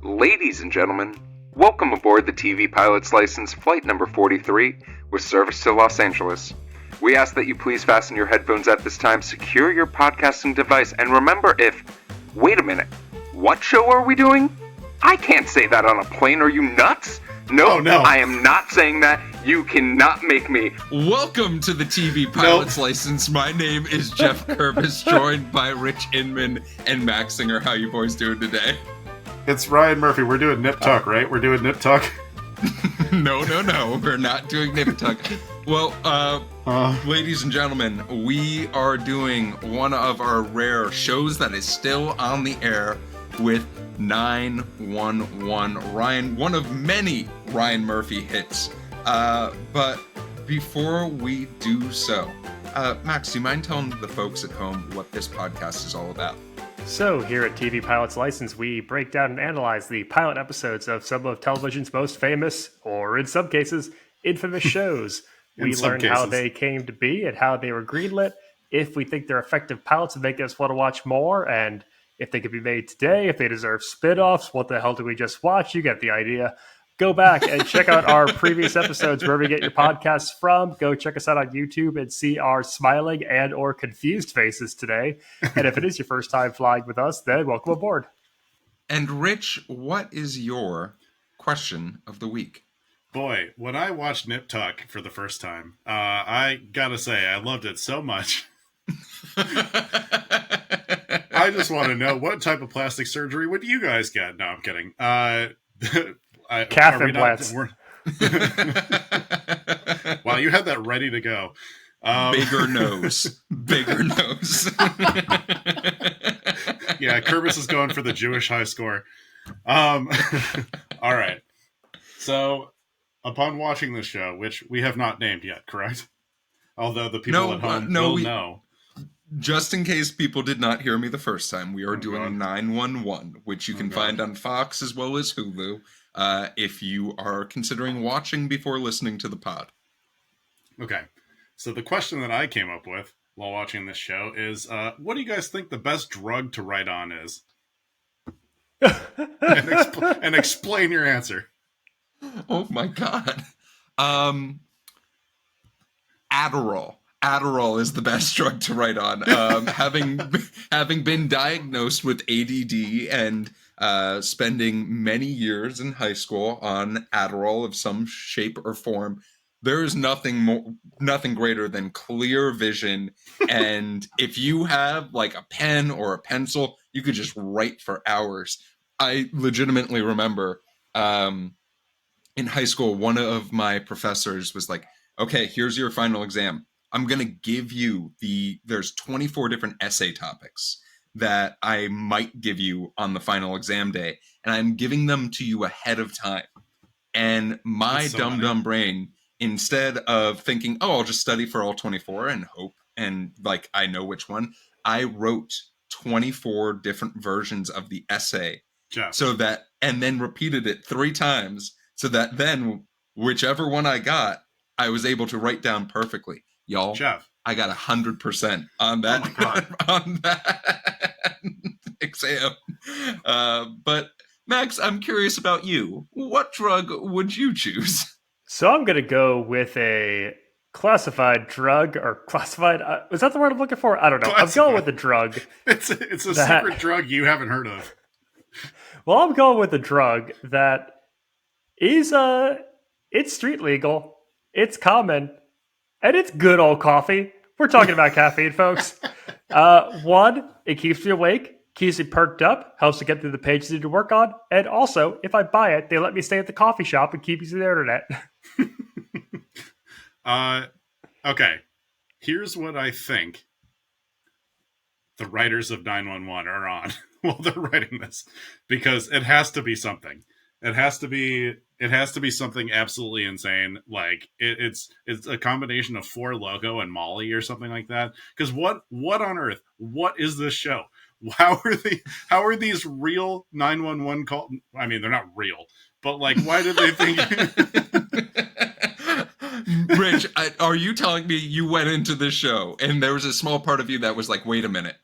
Ladies and gentlemen, welcome aboard the TV Pilot's License Flight number 43 with service to Los Angeles. We ask that you please fasten your headphones at this time, secure your podcasting device, and remember wait a minute, what show are we doing? I can't say that on a plane, are you nuts? No, I am not saying that. You cannot make me. Welcome to the TV Pilot's License. My name is Jeff Kurbis, joined by Rich Inman and Max Singer. How you boys doing today? It's Ryan Murphy. We're doing Nip Tuck, right? We're doing Nip Tuck? No. We're not doing Nip Tuck. Well, ladies and gentlemen, we are doing one of our rare shows that is still on the air with 911. Ryan, one of many Ryan Murphy hits. But before we do so, Max, do you mind telling the folks at home what this podcast is all about? So, here at TV Pilot's License, we break down and analyze the pilot episodes of some of television's most famous, or in some cases, infamous shows. We learn how they came to be and how they were greenlit, if we think they're effective pilots and make us want to watch more, and if they could be made today, if they deserve spin-offs, what the hell did we just watch? You get the idea. Go back and check out our previous episodes wherever you get your podcasts from. Go check us out on YouTube and see our smiling and or confused faces today. And if it is your first time flying with us, then welcome aboard. And Rich, what is your question of the week? Boy, when I watched Nip Tuck for the first time, I gotta say, I loved it so much. I just want to know, what type of plastic surgery would you guys get? No, I'm kidding. Calf implants. Wow, you had that ready to go. Bigger nose. Yeah, Kurbis is going for the Jewish high score. All right. So, upon watching this show, which we have not named yet, correct? Although the people at home will know. Just in case people did not hear me the first time, we are doing 911, which you can find on Fox as well as Hulu, if you are considering watching before listening to the pod. Okay. So the question that I came up with while watching this show is, what do you guys think the best drug to write on is? and explain your answer. Oh my God. Adderall. Adderall is the best drug to write on. Having been diagnosed with ADD and spending many years in high school on Adderall of some shape or form, there is nothing greater than clear vision. And if you have like a pen or a pencil, you could just write for hours. I legitimately remember in high school, one of my professors was like, "Okay, here's your final exam. I'm going to give you there's 24 different essay topics that I might give you on the final exam day, and I'm giving them to you ahead of time." And my dumb brain, instead of thinking, "Oh, I'll just study for all 24 and hope, and like I know which one," I wrote 24 different versions of the essay, and then repeated it 3 times, so that then whichever one I got, I was able to write down perfectly. Y'all, Jeff, I got 100% on that. Oh my God. On that exam. But Max, I'm curious about you. What drug would you choose? So I'm going to go with a classified drug, or classified. Is that the word I'm looking for? I don't know. Classified. I'm going with a drug. It's a secret drug you haven't heard of. Well, I'm going with a drug that is it's street legal, it's common, and it's good old coffee. We're talking about caffeine, folks. 1, it keeps me awake, keeps me perked up, helps to get through the pages I need to work on, and also, if I buy it, they let me stay at the coffee shop and keep using the internet. Okay. Here's what I think the writers of 911 are on while they're writing this, because it has to be something. It has to be something absolutely insane. Like it's a combination of 4 Loko and Molly or something like that. Because what on earth? What is this show? How are these real 911 call? I mean, they're not real, but like, why did they think? Rich, are you telling me you went into this show and there was a small part of you that was like, wait a minute,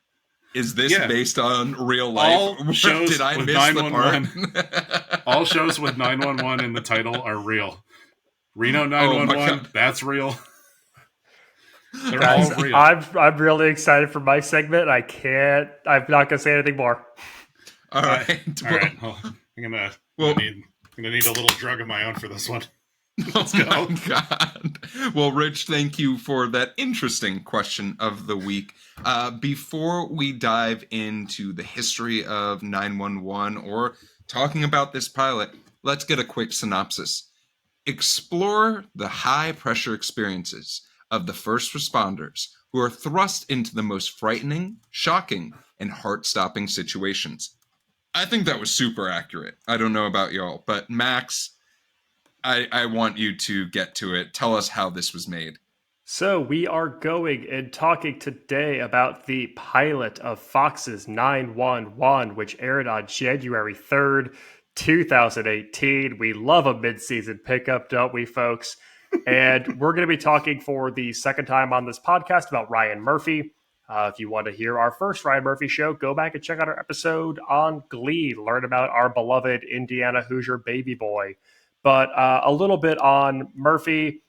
Is this based on real life? All shows Did I with miss 911. the part? All shows with 911 in the title are real. Reno Oh my 911, God. that's real. They're Guys, all real. I'm really excited for my segment. I'm not gonna say anything more. All right. All right. Well, I'm gonna need a little drug of my own for this one. Let's go. Oh my God. Well, Rich, thank you for that interesting question of the week. Before we dive into the history of 911 or talking about this pilot, let's get a quick synopsis. Explore the high-pressure experiences of the first responders who are thrust into the most frightening, shocking, and heart-stopping situations. I think that was super accurate. I don't know about y'all, but Max, I want you to get to it. Tell us how this was made. So we are going and talking today about the pilot of Fox's 911, which aired on January 3rd, 2018. We love a mid-season pickup, don't we, folks? And we're going to be talking for the second time on this podcast about Ryan Murphy. If you want to hear our first Ryan Murphy show, go back and check out our episode on Glee. Learn about our beloved Indiana Hoosier baby boy. But a little bit on Murphy.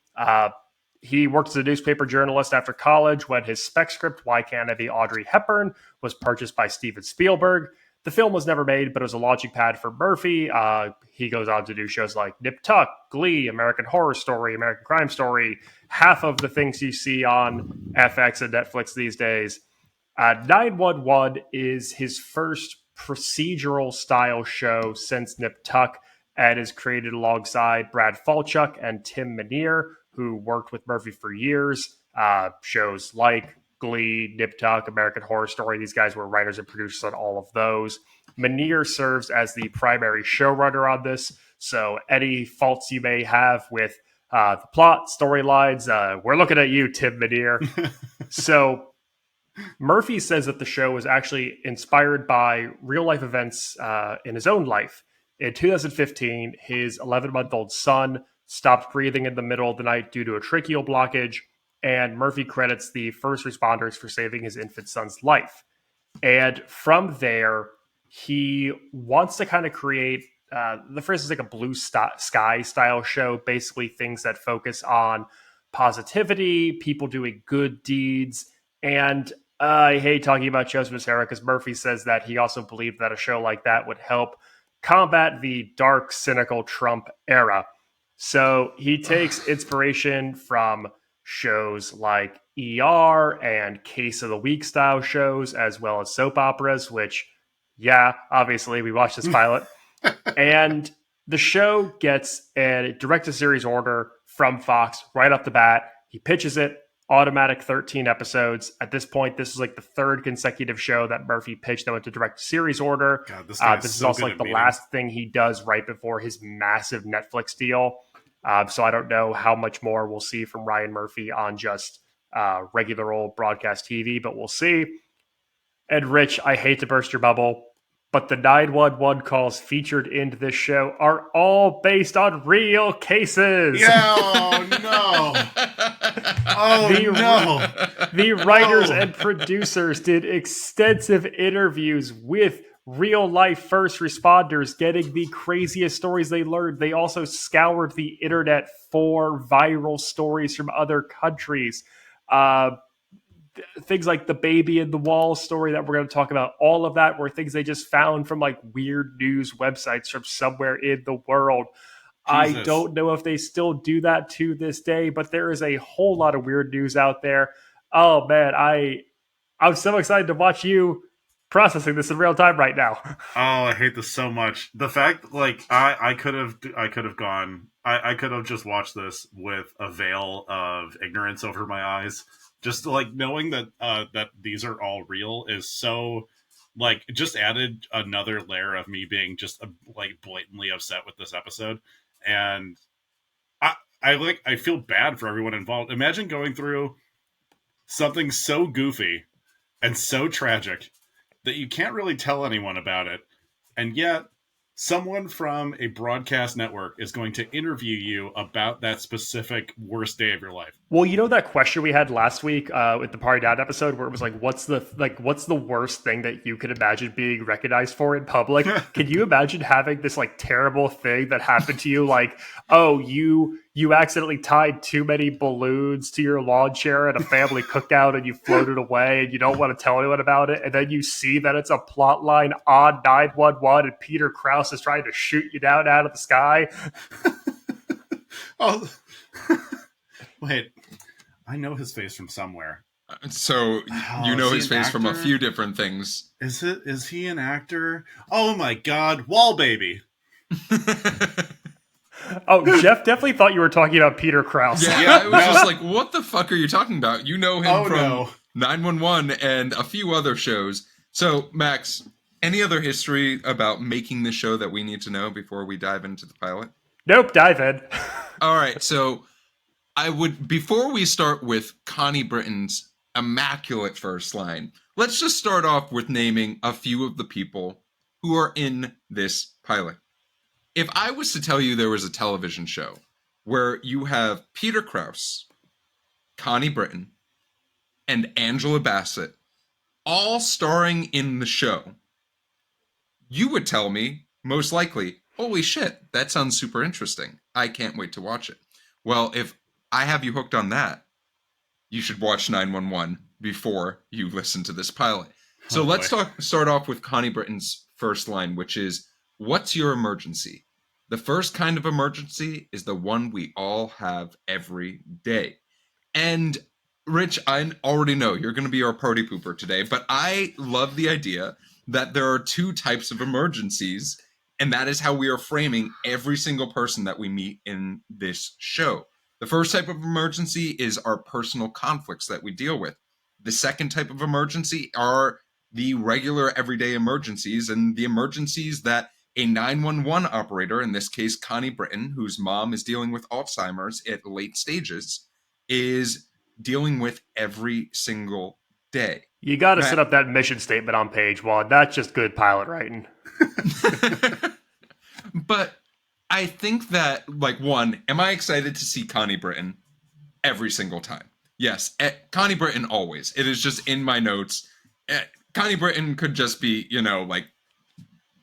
He worked as a newspaper journalist after college when his spec script, Why Can't I Be Audrey Hepburn, was purchased by Steven Spielberg. The film was never made, but it was a launching pad for Murphy. He goes on to do shows like Nip Tuck, Glee, American Horror Story, American Crime Story, half of the things you see on FX and Netflix these days. 911 is his first procedural style show since Nip Tuck and is created alongside Brad Falchuk and Tim Minear, who worked with Murphy for years. Shows like Glee, Nip Tuck, American Horror Story. These guys were writers and producers on all of those. Minear serves as the primary showrunner on this. So any faults you may have with the plot, storylines, we're looking at you, Tim Minear. So Murphy says that the show was actually inspired by real life events in his own life. In 2015, his 11-month-old son stopped breathing in the middle of the night due to a tracheal blockage, and Murphy credits the first responders for saving his infant son's life. And from there, he wants to kind of create, the first is like a blue sky style show, basically things that focus on positivity, people doing good deeds. And I hate talking about shows with Sarah because Murphy says that he also believed that a show like that would help combat the dark, cynical Trump era. So he takes inspiration from shows like ER and Case of the Week style shows, as well as soap operas, which, yeah, obviously we watched this pilot. And the show gets a direct-to-series order from Fox right off the bat. He pitches it, automatic 13 episodes. At this point, this is like the third consecutive show that Murphy pitched that went to direct-to-series order. God, this is so also like the last thing he does right before his massive Netflix deal. So I don't know how much more we'll see from Ryan Murphy on just regular old broadcast TV, but we'll see. And Rich, I hate to burst your bubble, but the 911 calls featured in this show are all based on real cases. Oh, no. The writers and producers did extensive interviews with real life first responders getting the craziest stories they learned. They also scoured the internet for viral stories from other countries. Things like the baby in the wall story that we're going to talk about, all of that were things they just found from like weird news websites from somewhere in the world. Jesus. I don't know if they still do that to this day, but there is a whole lot of weird news out there. Oh man, I'm so excited to watch you processing this in real time right now. Oh, I hate this so much. The fact, like, I could have just watched this with a veil of ignorance over my eyes. Just like knowing that that these are all real is so, like, just added another layer of me being just like blatantly upset with this episode. And I feel bad for everyone involved. Imagine going through something so goofy and so tragic that you can't really tell anyone about it, and yet someone from a broadcast network is going to interview you about that specific worst day of your life. Well, you know that question we had last week with the Party Dad episode where it was like, what's the worst thing that you could imagine being recognized for in public? Can you imagine having this like terrible thing that happened to you? Like, oh, you accidentally tied too many balloons to your lawn chair at a family cookout and you floated away and you don't want to tell anyone about it. And then you see that it's a plot line on 911 and Peter Krause is trying to shoot you down out of the sky. Oh, wait. I know his face from somewhere. So you know his face from a actor? few different things. Is he an actor? Oh my God, Wall Baby. Oh, Jeff definitely thought you were talking about Peter Krause. Yeah, I was just like, what the fuck are you talking about? You know him from no. 911 and a few other shows. So, Max, any other history about making the show that we need to know before we dive into the pilot? Nope, dive in. All right, so before we start with Connie Britton's immaculate first line, let's just start off with naming a few of the people who are in this pilot. If I was to tell you there was a television show where you have Peter Krause, Connie Britton, and Angela Bassett all starring in the show, you would tell me, most likely, holy shit, that sounds super interesting. I can't wait to watch it. Well, if I have you hooked on that, you should watch 911 before you listen to this pilot. So let's start off with Connie Britton's first line, which is, what's your emergency? The first kind of emergency is the one we all have every day. And Rich, I already know you're going to be our party pooper today, but I love the idea that there are two types of emergencies, and that is how we are framing every single person that we meet in this show. The first type of emergency is our personal conflicts that we deal with. The second type of emergency are the regular everyday emergencies, and the emergencies that a 911 operator, in this case Connie Britton, whose mom is dealing with Alzheimer's at late stages, is dealing with every single day. You got to set up that mission statement on page one. That's just good pilot writing. But I think that, like, one, am I excited to see Connie Britton every single time? Yes, Connie Britton always. It is just in my notes. Connie Britton could just be, like,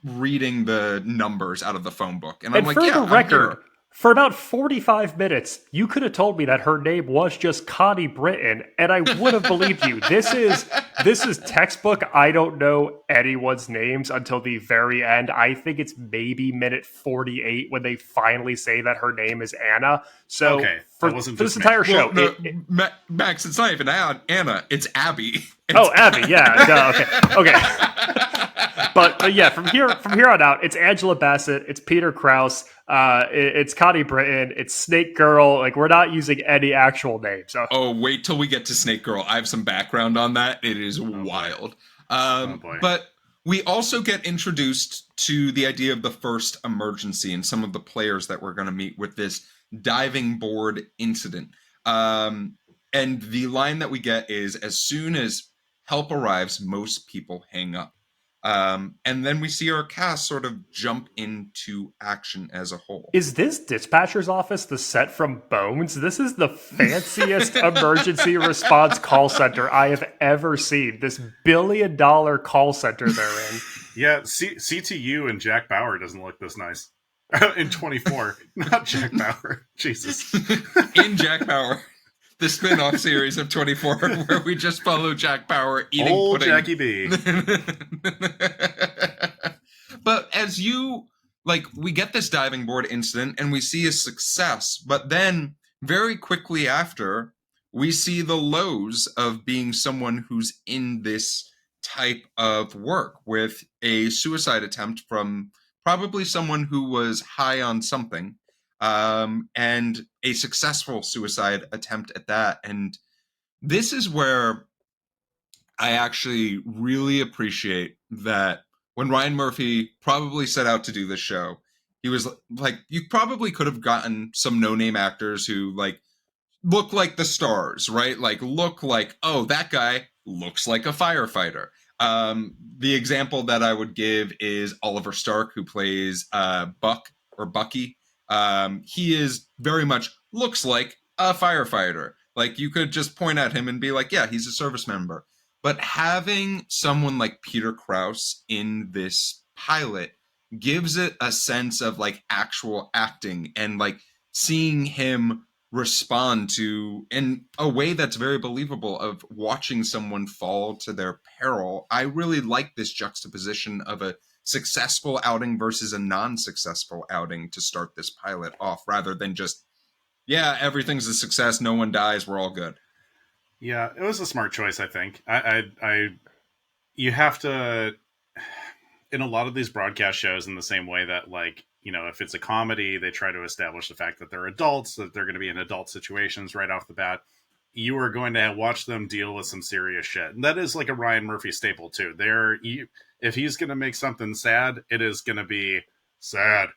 reading the numbers out of the phone book. And I'm like, for yeah, the record, for about 45 minutes, you could have told me that her name was just Connie Britton, and I would have believed you. This is textbook. I don't know anyone's names until the very end. I think it's maybe minute 48 when they finally say that her name is Anna. So okay, for this entire show, Max, it's not even Anna. It's Abby. Abby. Yeah. Okay. But yeah, from here on out, it's Angela Bassett, it's Peter Krause, it's Connie Britton, it's Snake Girl. Like, we're not using any actual names. So. Oh, wait till we get to Snake Girl. I have some background on that. It is wild. But we also get introduced to the idea of the first emergency and some of the players that we're going to meet with this diving board incident. And the line that we get is, as soon as help arrives, most people hang up. And then we see our cast sort of jump into action as a whole. Is this dispatcher's office the set from Bones? This is the fanciest emergency response call center I have ever seen. This $1 billion call center they're in. Yeah, CTU and Jack Bauer doesn't look this nice. In 24, not Jack Bauer. Jesus. In Jack Bauer. The spin-off series of 24, where we just follow Jack Bauer eating old pudding. Jackie B. But as we get this diving board incident and we see a success, but then very quickly after, we see the lows of being someone who's in this type of work with a suicide attempt from probably someone who was high on something. And a successful suicide attempt at that. And this is where I actually really appreciate that when Ryan Murphy probably set out to do this show, he was like, you probably could have gotten some no-name actors who look like the stars, right? Look like, oh, that guy looks like a firefighter. The example that I would give is Oliver Stark, who plays Buck or Bucky. He is very much looks like a firefighter. Like, you could just point at him and be like, yeah, he's a service member. But having someone like Peter Krause in this pilot gives it a sense of like actual acting, and like seeing him respond to in a way that's very believable of watching someone fall to their peril. I really like this juxtaposition of a successful outing versus a non-successful outing to start this pilot off, rather than just, yeah, everything's a success, no one dies, we're all good. Yeah, it was a smart choice, I think. You have to, in a lot of these broadcast shows, in the same way that, like, you know, if it's a comedy, they try to establish the fact that they're adults, that they're going to be in adult situations right off the bat. You are going to watch them deal with some serious shit. And that is like a Ryan Murphy staple too. If he's going to make something sad, it is going to be sad.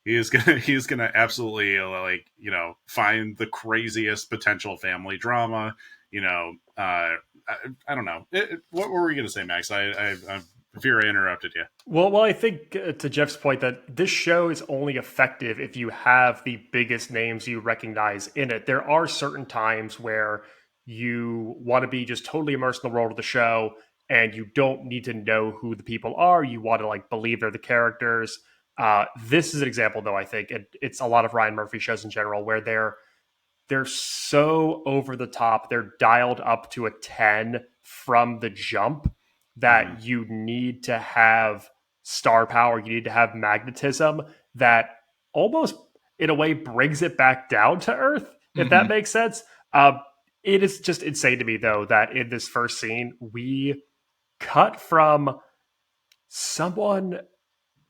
He's gonna absolutely, like, you know, find the craziest potential family drama. You know, I don't know. What were we going to say, Max? I fear I interrupted you. Well, I think to Jeff's point that this show is only effective if you have the biggest names you recognize in it. There are certain times where you want to be just totally immersed in the world of the show, and you don't need to know who the people are. You want to like believe they're the characters. This is an example, though. I think it's a lot of Ryan Murphy shows in general where they're so over the top. They're dialed up to a 10 from the jump that you need to have star power. You need to have magnetism that almost in a way brings it back down to earth, if that makes sense. It is just insane to me, though, that in this first scene, we cut from someone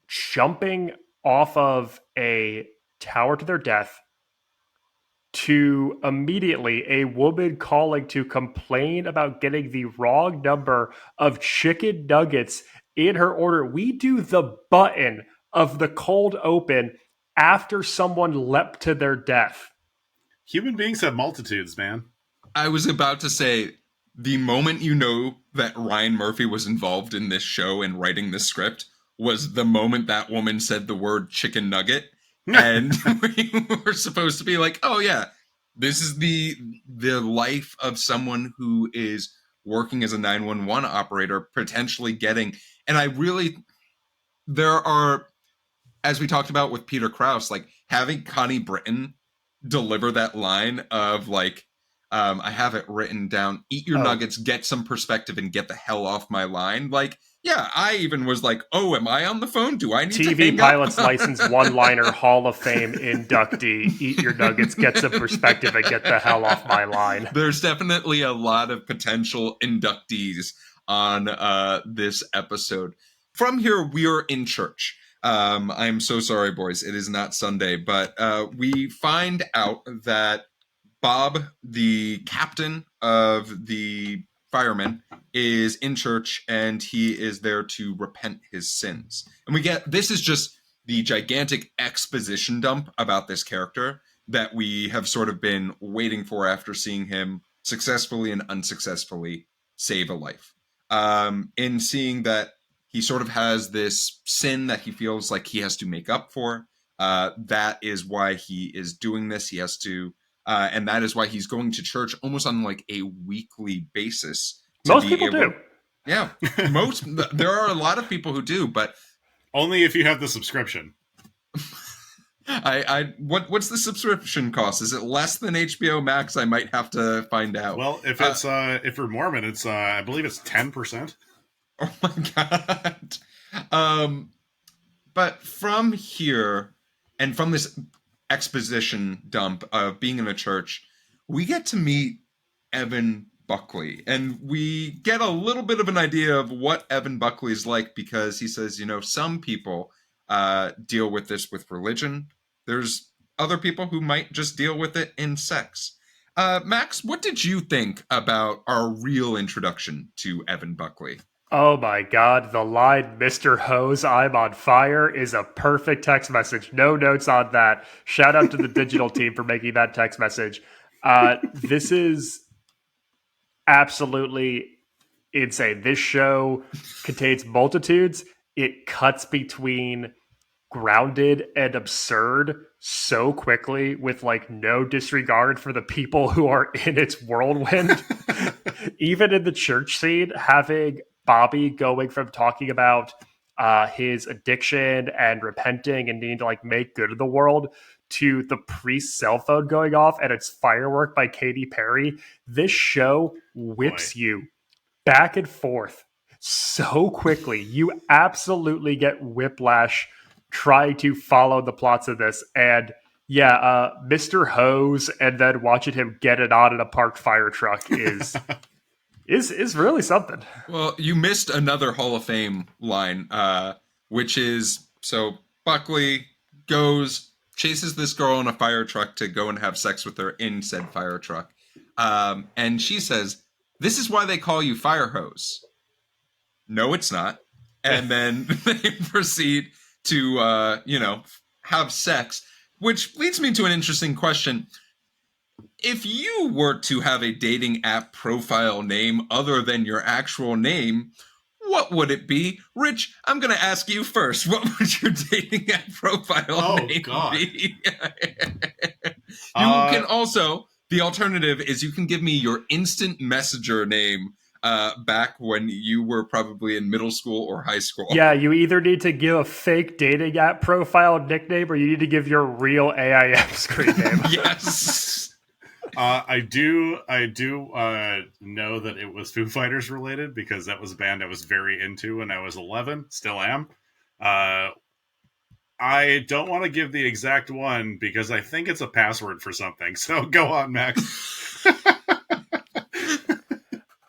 jumping off of a tower to their death to immediately a woman calling to complain about getting the wrong number of chicken nuggets in her order. We do the button of the cold open after someone leapt to their death. Human beings have multitudes, man. I was about to say, the moment you know that Ryan Murphy was involved in this show and writing this script was the moment that woman said the word chicken nugget. And we were supposed to be like, oh yeah, this is the life of someone who is working as a 911 operator, potentially getting, and there are, as we talked about with Peter Krause, like having Connie Britton deliver that line of like, I have it written down, eat your nuggets, get some perspective, and get the hell off my line. Like, yeah, I even was like, oh, am I on the phone? Do I need to TV Pilot's License one-liner Hall of Fame inductee, eat your nuggets, get some perspective, and get the hell off my line. There's definitely a lot of potential inductees on this episode. From here, we are in church. I'm so sorry, boys. It is not Sunday, but we find out that Bob, the captain of the firemen, is in church, and he is there to repent his sins. And this is just the gigantic exposition dump about this character that we have sort of been waiting for after seeing him successfully and unsuccessfully save a life. In seeing that he sort of has this sin that he feels like he has to make up for, that is why he is doing this. He has to, and that is why he's going to church almost on like a weekly basis. Most people do. Yeah, there are a lot of people who do, but only if you have the subscription. What's the subscription cost? Is it less than HBO Max? I might have to find out. Well, if it's if you're Mormon, it's I believe it's 10%. Oh my god. But from here, and from this exposition dump of being in a church, we get to meet Evan Buckley, and we get a little bit of an idea of what Evan Buckley is like, because he says, you know, some people deal with this with religion. There's other people who might just deal with it in sex. Max, what did you think about our real introduction to Evan Buckley? Oh my God, the line, Mr. Hose, I'm on fire, is a perfect text message. No notes on that. Shout out to the digital team for making that text message. This is absolutely insane. This show contains multitudes. It cuts between grounded and absurd so quickly with like no disregard for the people who are in its whirlwind. Even in the church scene, having Bobby going from talking about his addiction and repenting and needing to like make good of the world to the priest's cell phone going off and it's Firework by Katy Perry. This show whips you back and forth so quickly. You absolutely get whiplash trying to follow the plots of this. And yeah, Mr. Hose and then watching him get it on in a parked fire truck is really something. Well, you missed another Hall of Fame line, which is, so Buckley chases this girl in a fire truck to go and have sex with her in said fire truck. And she says, "This is why they call you Fire Hose." No, it's not. And then they proceed to, have sex, which leads me to an interesting question. If you were to have a dating app profile name other than your actual name, what would it be? Rich, I'm going to ask you first. What would your dating app profile name be? You can also, the alternative is you can give me your instant messenger name back when you were probably in middle school or high school. Yeah, you either need to give a fake dating app profile nickname or you need to give your real AIM screen name. Yes. I do know that it was Foo Fighters related because that was a band I was very into when I was 11, still am. I don't want to give the exact one because I think it's a password for something. So go on, Max.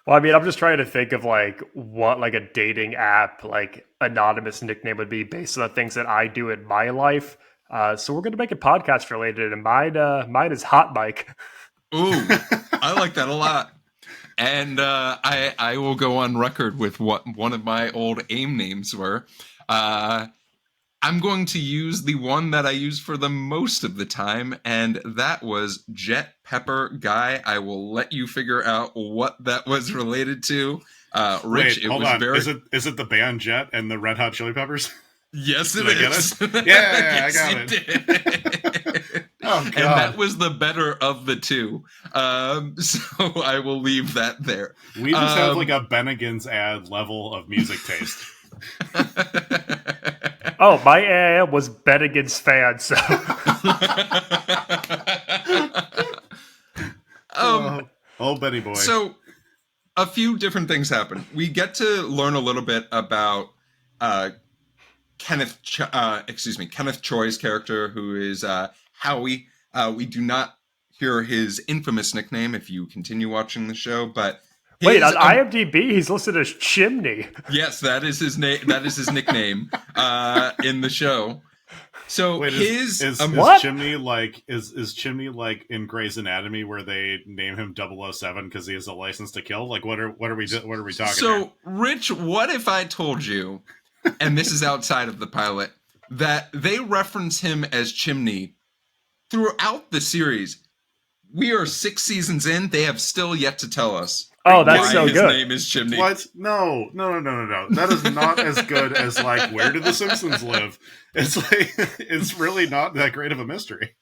Well, I mean, I'm just trying to think of like what like a dating app like anonymous nickname would be based on the things that I do in my life. So we're going to make it podcast related, and mine is Hot Mike. Ooh, I like that a lot. And I will go on record with what one of my old AIM names were. I'm going to use the one that I use for the most of the time, and that was Jet Pepper Guy. I will let you figure out what that was related to. Rich, wait, hold on. Is it the band Jet and the Red Hot Chili Peppers? Yes, it is. Get it? Yeah, yes, I got it. Oh, God. And that was the better of the two. So I will leave that there. We just have like a Bennigan's ad level of music taste. Oh, my AIM was Bennigan's fan, so. Oh, Benny boy. So, a few different things happen. We get to learn a little bit about Kenneth Choi's character, who is Howie. We do not hear his infamous nickname if you continue watching the show, but wait, on IMDb, he's listed as Chimney. Yes, that is his name. That is his nickname in the show. So wait, is Chimney like is Chimney like in Grey's Anatomy where they name him 007 because he has a license to kill? Like what are we talking? So here? Rich, what if I told you, and this is outside of the pilot, that they reference him as Chimney throughout the series? We are 6 seasons in. They have still yet to tell us. Oh, that's so good. His name is Chimney. What? No. That is not as good as like Where Do the Simpsons Live? It's like it's really not that great of a mystery.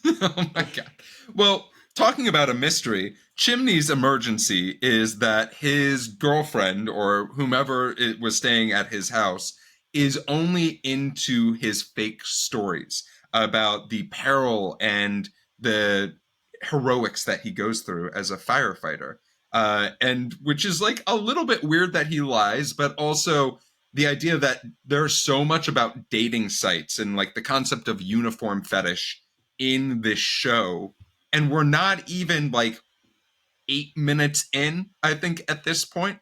Oh my God. Well, talking about a mystery, Chimney's emergency is that his girlfriend or whomever it was staying at his house is only into his fake stories about the peril and the heroics that he goes through as a firefighter. And which is like a little bit weird that he lies, but also the idea that there's so much about dating sites and like the concept of uniform fetish in this show. And we're not even like 8 minutes in, I think, at this point.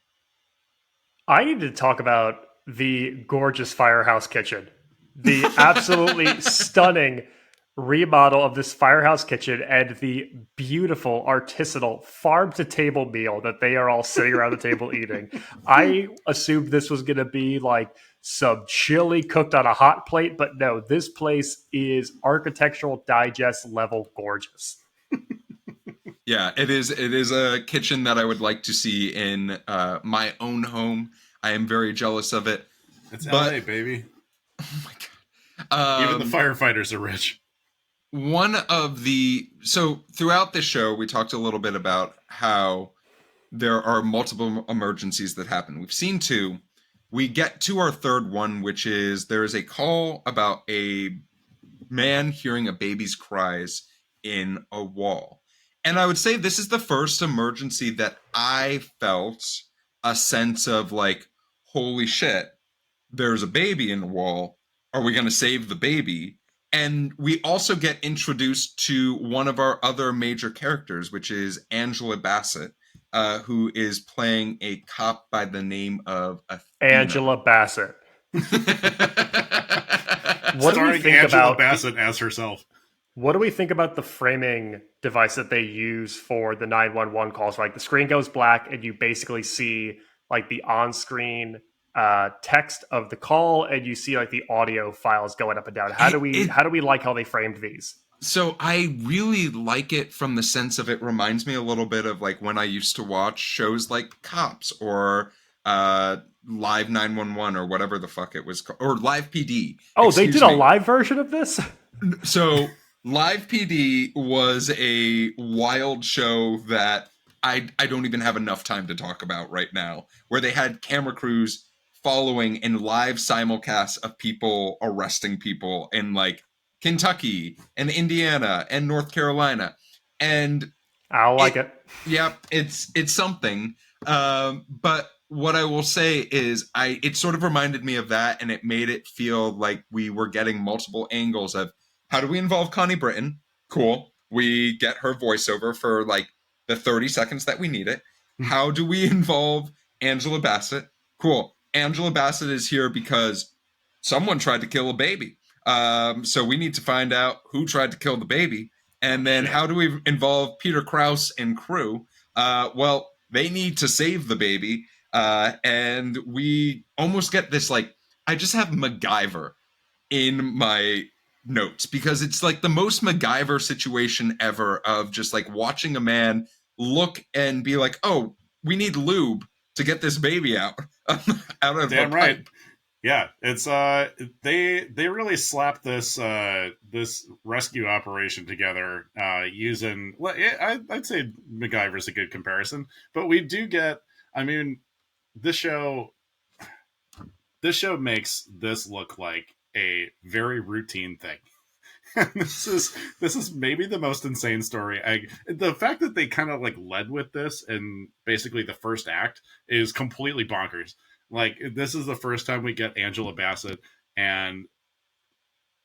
I need to talk about the gorgeous firehouse kitchen. The absolutely stunning remodel of this firehouse kitchen and the beautiful artisanal farm to table meal that they are all sitting around the table eating. I assumed this was going to be like some chili cooked on a hot plate, but no, this place is Architectural Digest level gorgeous. Yeah, it is. It is a kitchen that I would like to see in my own home. I am very jealous of it. It's but, LA, baby. Oh my god! Even the firefighters are rich. So throughout this show, we talked a little bit about how there are multiple emergencies that happen. We've seen two. We get to our third one, which is there is a call about a man hearing a baby's cries in a wall. And I would say this is the first emergency that I felt a sense of like, holy shit, there's a baby in the wall. Are we going to save the baby? And we also get introduced to one of our other major characters, which is Angela Bassett, who is playing a cop by the name of Athena. Angela Bassett. What do we think Angela Bassett as herself? What do we think about the framing device that they use for the 911 calls? Like the screen goes black and you basically see like the on-screen text of the call, and you see like the audio files going up and down. How do we like how they framed these? So I really like it from the sense of it reminds me a little bit of like when I used to watch shows like Cops or Live 911 or whatever the fuck it was called, or Live PD. Oh, they did a live version of this? So Live PD was a wild show that I don't even have enough time to talk about right now, where they had camera crews following in live simulcasts of people arresting people in like Kentucky and Indiana and North Carolina. And I like it. Yeah, it's something. But what I will say is it sort of reminded me of that, and it made it feel like we were getting multiple angles of how do we involve Connie Britton? Cool. We get her voiceover for like the 30 seconds that we need it. How do we involve Angela Bassett? Cool. Angela Bassett is here because someone tried to kill a baby. So we need to find out who tried to kill the baby. And then how do we involve Peter Krause and crew? Well, they need to save the baby. And we almost get this, like, I just have MacGyver in my notes because it's like the most MacGyver situation ever of just like watching a man look and be like, oh, we need lube to get this baby out of damn right. Yeah, it's they really slapped this this rescue operation together using I'd say MacGyver's a good comparison, but we do get, I mean, this show makes this look like a very routine thing. this is maybe the most insane story. The fact that they kind of like led with this in basically the first act is completely bonkers. Like, this is the first time we get Angela Bassett, and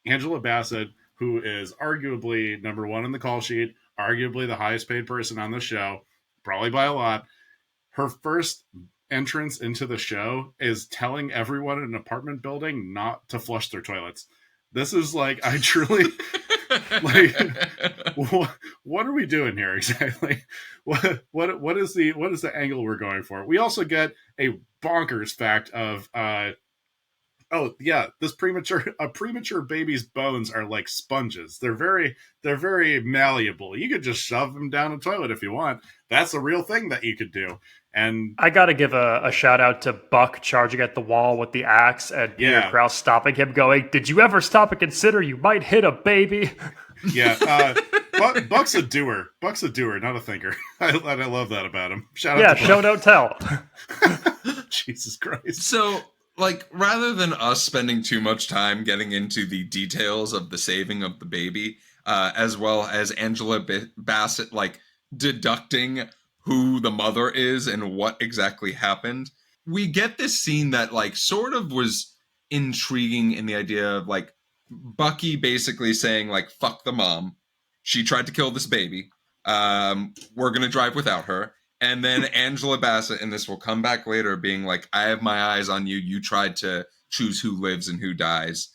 Angela Bassett, who is arguably number one in the call sheet, arguably the highest paid person on the show, probably by a lot. Her first entrance into the show is telling everyone in an apartment building not to flush their toilets. This is like, I truly like, what are we doing here exactly? What is the angle we're going for? We also get a bonkers fact of this premature baby's bones are like sponges. They're very malleable. You could just shove them down a toilet if you want. That's a real thing that you could do. And I got to give a shout out to Buck charging at the wall with the axe and Peter Krause stopping him, going, "Did you ever stop and consider you might hit a baby?" Yeah, Buck's a doer. Buck's a doer, not a thinker. I love that about him. Shout out to Buck. Show don't tell. Jesus Christ. So, like, rather than us spending too much time getting into the details of the saving of the baby, as well as Angela Bassett, like, deducting who the mother is and what exactly happened, we get this scene that, like, sort of was intriguing in the idea of, like, Bucky basically saying, like, fuck the mom. She tried to kill this baby. We're going to drive without her. And then Angela Bassett, and this will come back later, being like, I have my eyes on you. You tried to choose who lives and who dies,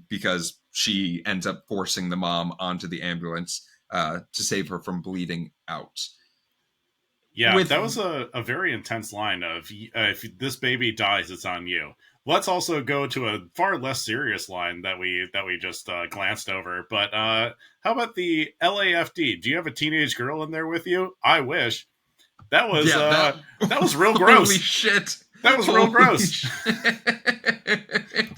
because she ends up forcing the mom onto the ambulance to save her from bleeding out. Yeah, that was a very intense line of, if this baby dies, it's on you. let's also go to a far less serious line that we just glanced over. But how about the LAFD? Do you have a teenage girl in there with you? I wish. That was that was real gross. Holy shit! That was real gross.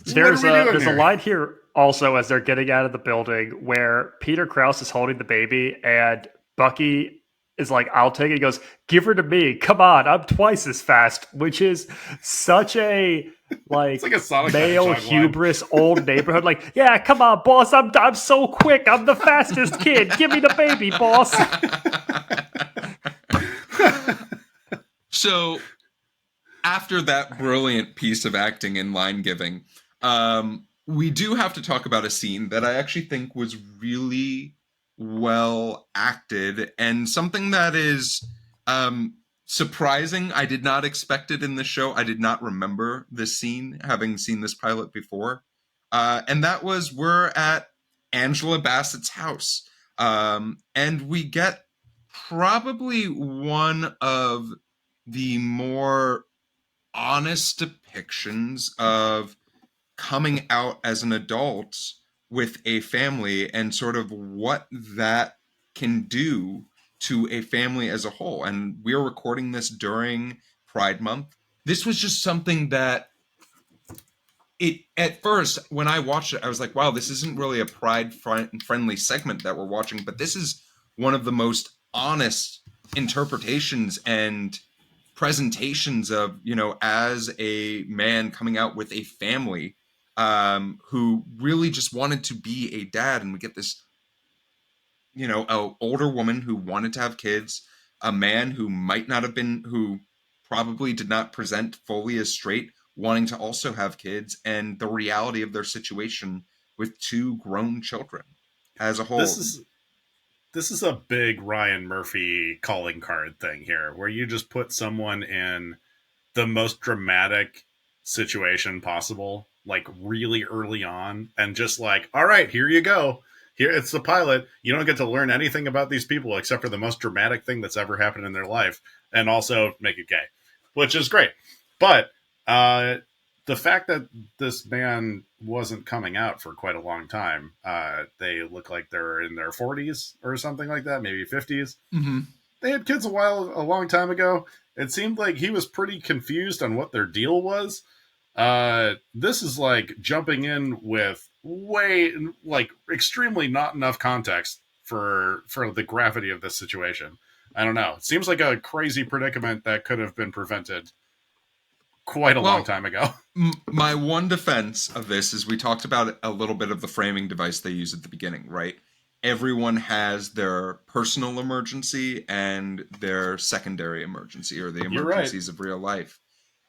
There's a line here also as they're getting out of the building where Peter Krause is holding the baby and Bucky is like, I'll take it. He goes, give her to me. Come on, I'm twice as fast, which is such a like a male hubris old neighborhood. Like, yeah, come on, boss. I'm so quick. I'm the fastest kid. Give me the baby, boss. So after that brilliant piece of acting and line giving, we do have to talk about a scene that I actually think was really well acted and something that is surprising. I did not expect it in the show. I did not remember this scene, having seen this pilot before. And that was we're at Angela Bassett's house. And we get probably one of the more honest depictions of coming out as an adult with a family and sort of what that can do to a family as a whole. And we're recording this during Pride Month. This was just something that at first, when I watched it, I was like, wow, this isn't really a pride-friendly segment that we're watching, but this is one of the most honest interpretations and presentations of, as a man coming out with a family who really just wanted to be a dad. And we get this, a older woman who wanted to have kids, a man who who probably did not present fully as straight, wanting to also have kids, and the reality of their situation with two grown children as a whole. This is a big Ryan Murphy calling card thing here, where you just put someone in the most dramatic situation possible, like really early on, and just like, all right, here you go. Here, it's the pilot. You don't get to learn anything about these people except for the most dramatic thing that's ever happened in their life, and also make it gay, which is great. But the fact that this man wasn't coming out for quite a long time, they look like they're in their 40s or something like that, maybe 50s. Mm-hmm. They had kids a long time ago. It seemed like he was pretty confused on what their deal was. This is like jumping in with extremely not enough context for the gravity of this situation. I don't know. It seems like a crazy predicament that could have been prevented quite a long time ago. My one defense of this is we talked about a little bit of the framing device they use at the beginning, right? Everyone has their personal emergency and their secondary emergency, or the emergencies of real life.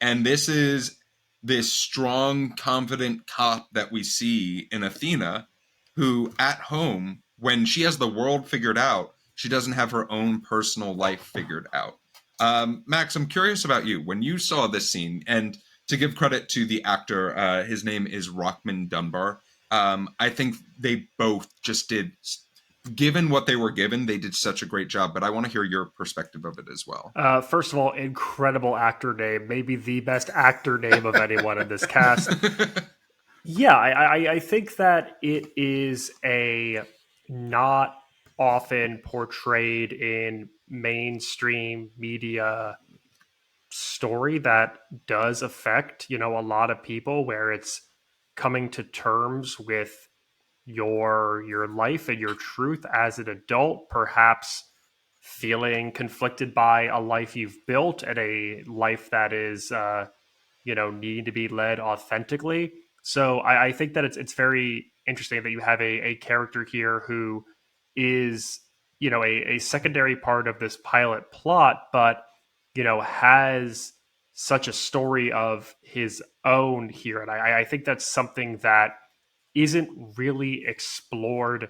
And this is this strong, confident cop that we see in Athena, who at home, when she has the world figured out, she doesn't have her own personal life figured out. Max, I'm curious about you. When you saw this scene, and to give credit to the actor, his name is Rockman Dunbar. I think they both just did, given what they were given, they did such a great job. But I want to hear your perspective of it as well. First of all, incredible actor name. Maybe the best actor name of anyone in this cast. Yeah, I think that it is a not often portrayed in mainstream media story that does affect, a lot of people, where it's coming to terms with your life and your truth as an adult, perhaps feeling conflicted by a life you've built and a life that is needing to be led authentically. So I think that it's very interesting that you have a character here who is a secondary part of this pilot plot, but has such a story of his own here. And I think that's something that isn't really explored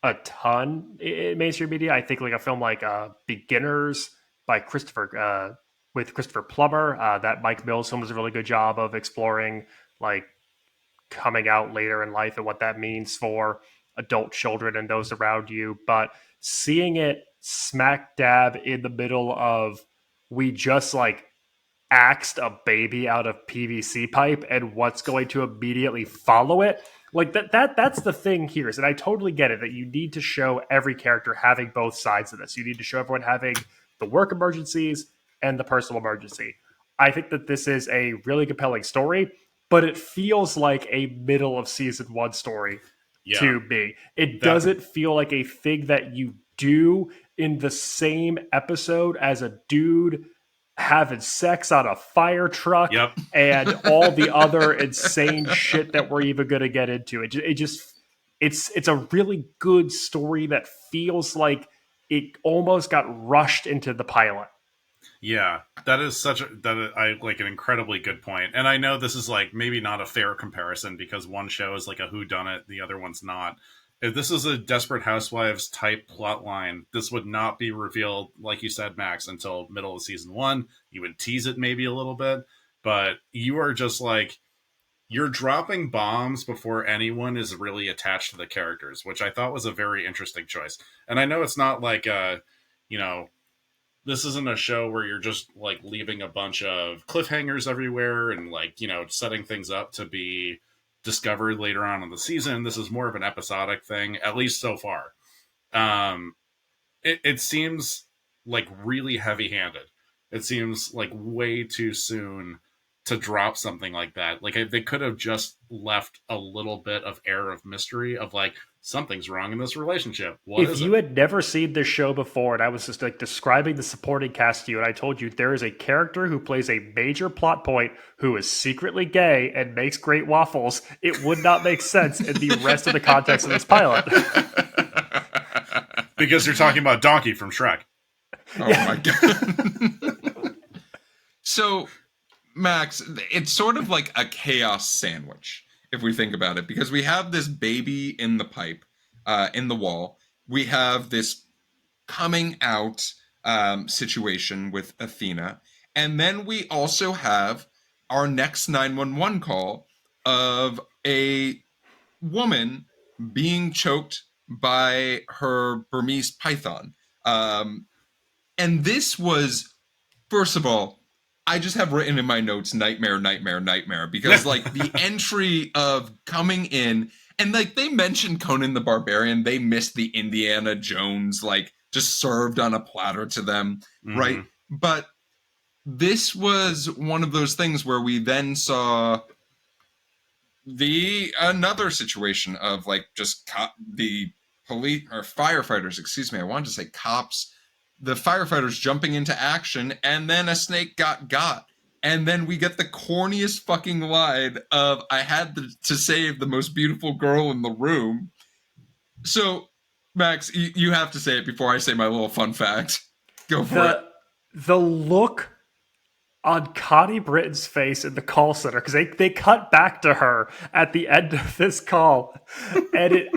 a ton in mainstream media. I think like a film like Beginners by with Christopher Plummer, that Mike Mills film does a really good job of exploring like coming out later in life and what that means for adult children and those around you. But seeing it smack dab in the middle of, we just like axed a baby out of PVC pipe and what's going to immediately follow it. Like that's the thing here is, and I totally get it, that you need to show every character having both sides of this. You need to show everyone having the work emergencies and the personal emergency. I think that this is a really compelling story, but it feels like a middle of season 1 story to me. It doesn't feel like a thing that you do in the same episode as a dude having sex on a fire truck and all the other insane shit that we're even going to get into. It's a really good story that feels like it almost got rushed into the pilot. Yeah, that is I like an incredibly good point. And I know this is like maybe not a fair comparison because one show is like a whodunit, the other one's not. If this is a Desperate Housewives type plot line, this would not be revealed, like you said, Max, until middle of season 1. You would tease it maybe a little bit, but you are just like, you're dropping bombs before anyone is really attached to the characters, which I thought was a very interesting choice. And I know it's not like, this isn't a show where you're just like leaving a bunch of cliffhangers everywhere and like, setting things up to be discovered later on in the season. This is more of an episodic thing, at least so far. It seems like really heavy-handed. It seems like way too soon to drop something like that. Like they could have just left a little bit of air of mystery of like, something's wrong in this relationship. If you had never seen this show before and I was just like describing the supporting cast to you and I told you there is a character who plays a major plot point who is secretly gay and makes great waffles, it would not make sense in the rest of the context of this pilot. Because you're talking about Donkey from Shrek. Oh my God. So, Max, it's sort of like a chaos sandwich, if we think about it, because we have this baby in the pipe, in the wall. We have this coming out situation with Athena. And then we also have our next 911 call of a woman being choked by her Burmese python. And this was, first of all, I just have written in my notes, nightmare, because like the entry of coming in and like they mentioned Conan the Barbarian, they missed the Indiana Jones, like just served on a platter to them. Right. But this was one of those things where we then saw another situation of like just the police or firefighters, excuse me. I wanted to say cops. The firefighters jumping into action, and then a snake got. And then we get the corniest fucking line of, I had to save the most beautiful girl in the room. So, Max, you have to say it before I say my little fun fact. Go for it. The look on Connie Britton's face in the call center, because they cut back to her at the end of this call, and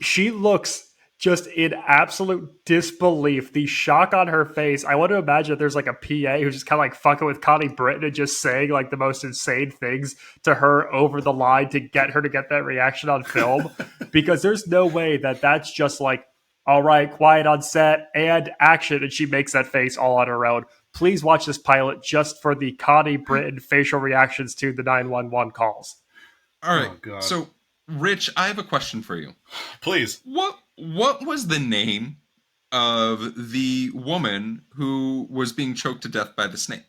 she looks just in absolute disbelief. The shock on her face. I want to imagine that there's like a PA who's just kind of like fucking with Connie Britton and just saying like the most insane things to her over the line to get her to get that reaction on film. Because there's no way that that's just like, all right, quiet on set and action. And she makes that face all on her own. Please watch this pilot just for the Connie Britton facial reactions to the 911 calls. All right. Oh, so, Rich, I have a question for you. Please. What was the name of the woman who was being choked to death by the snake?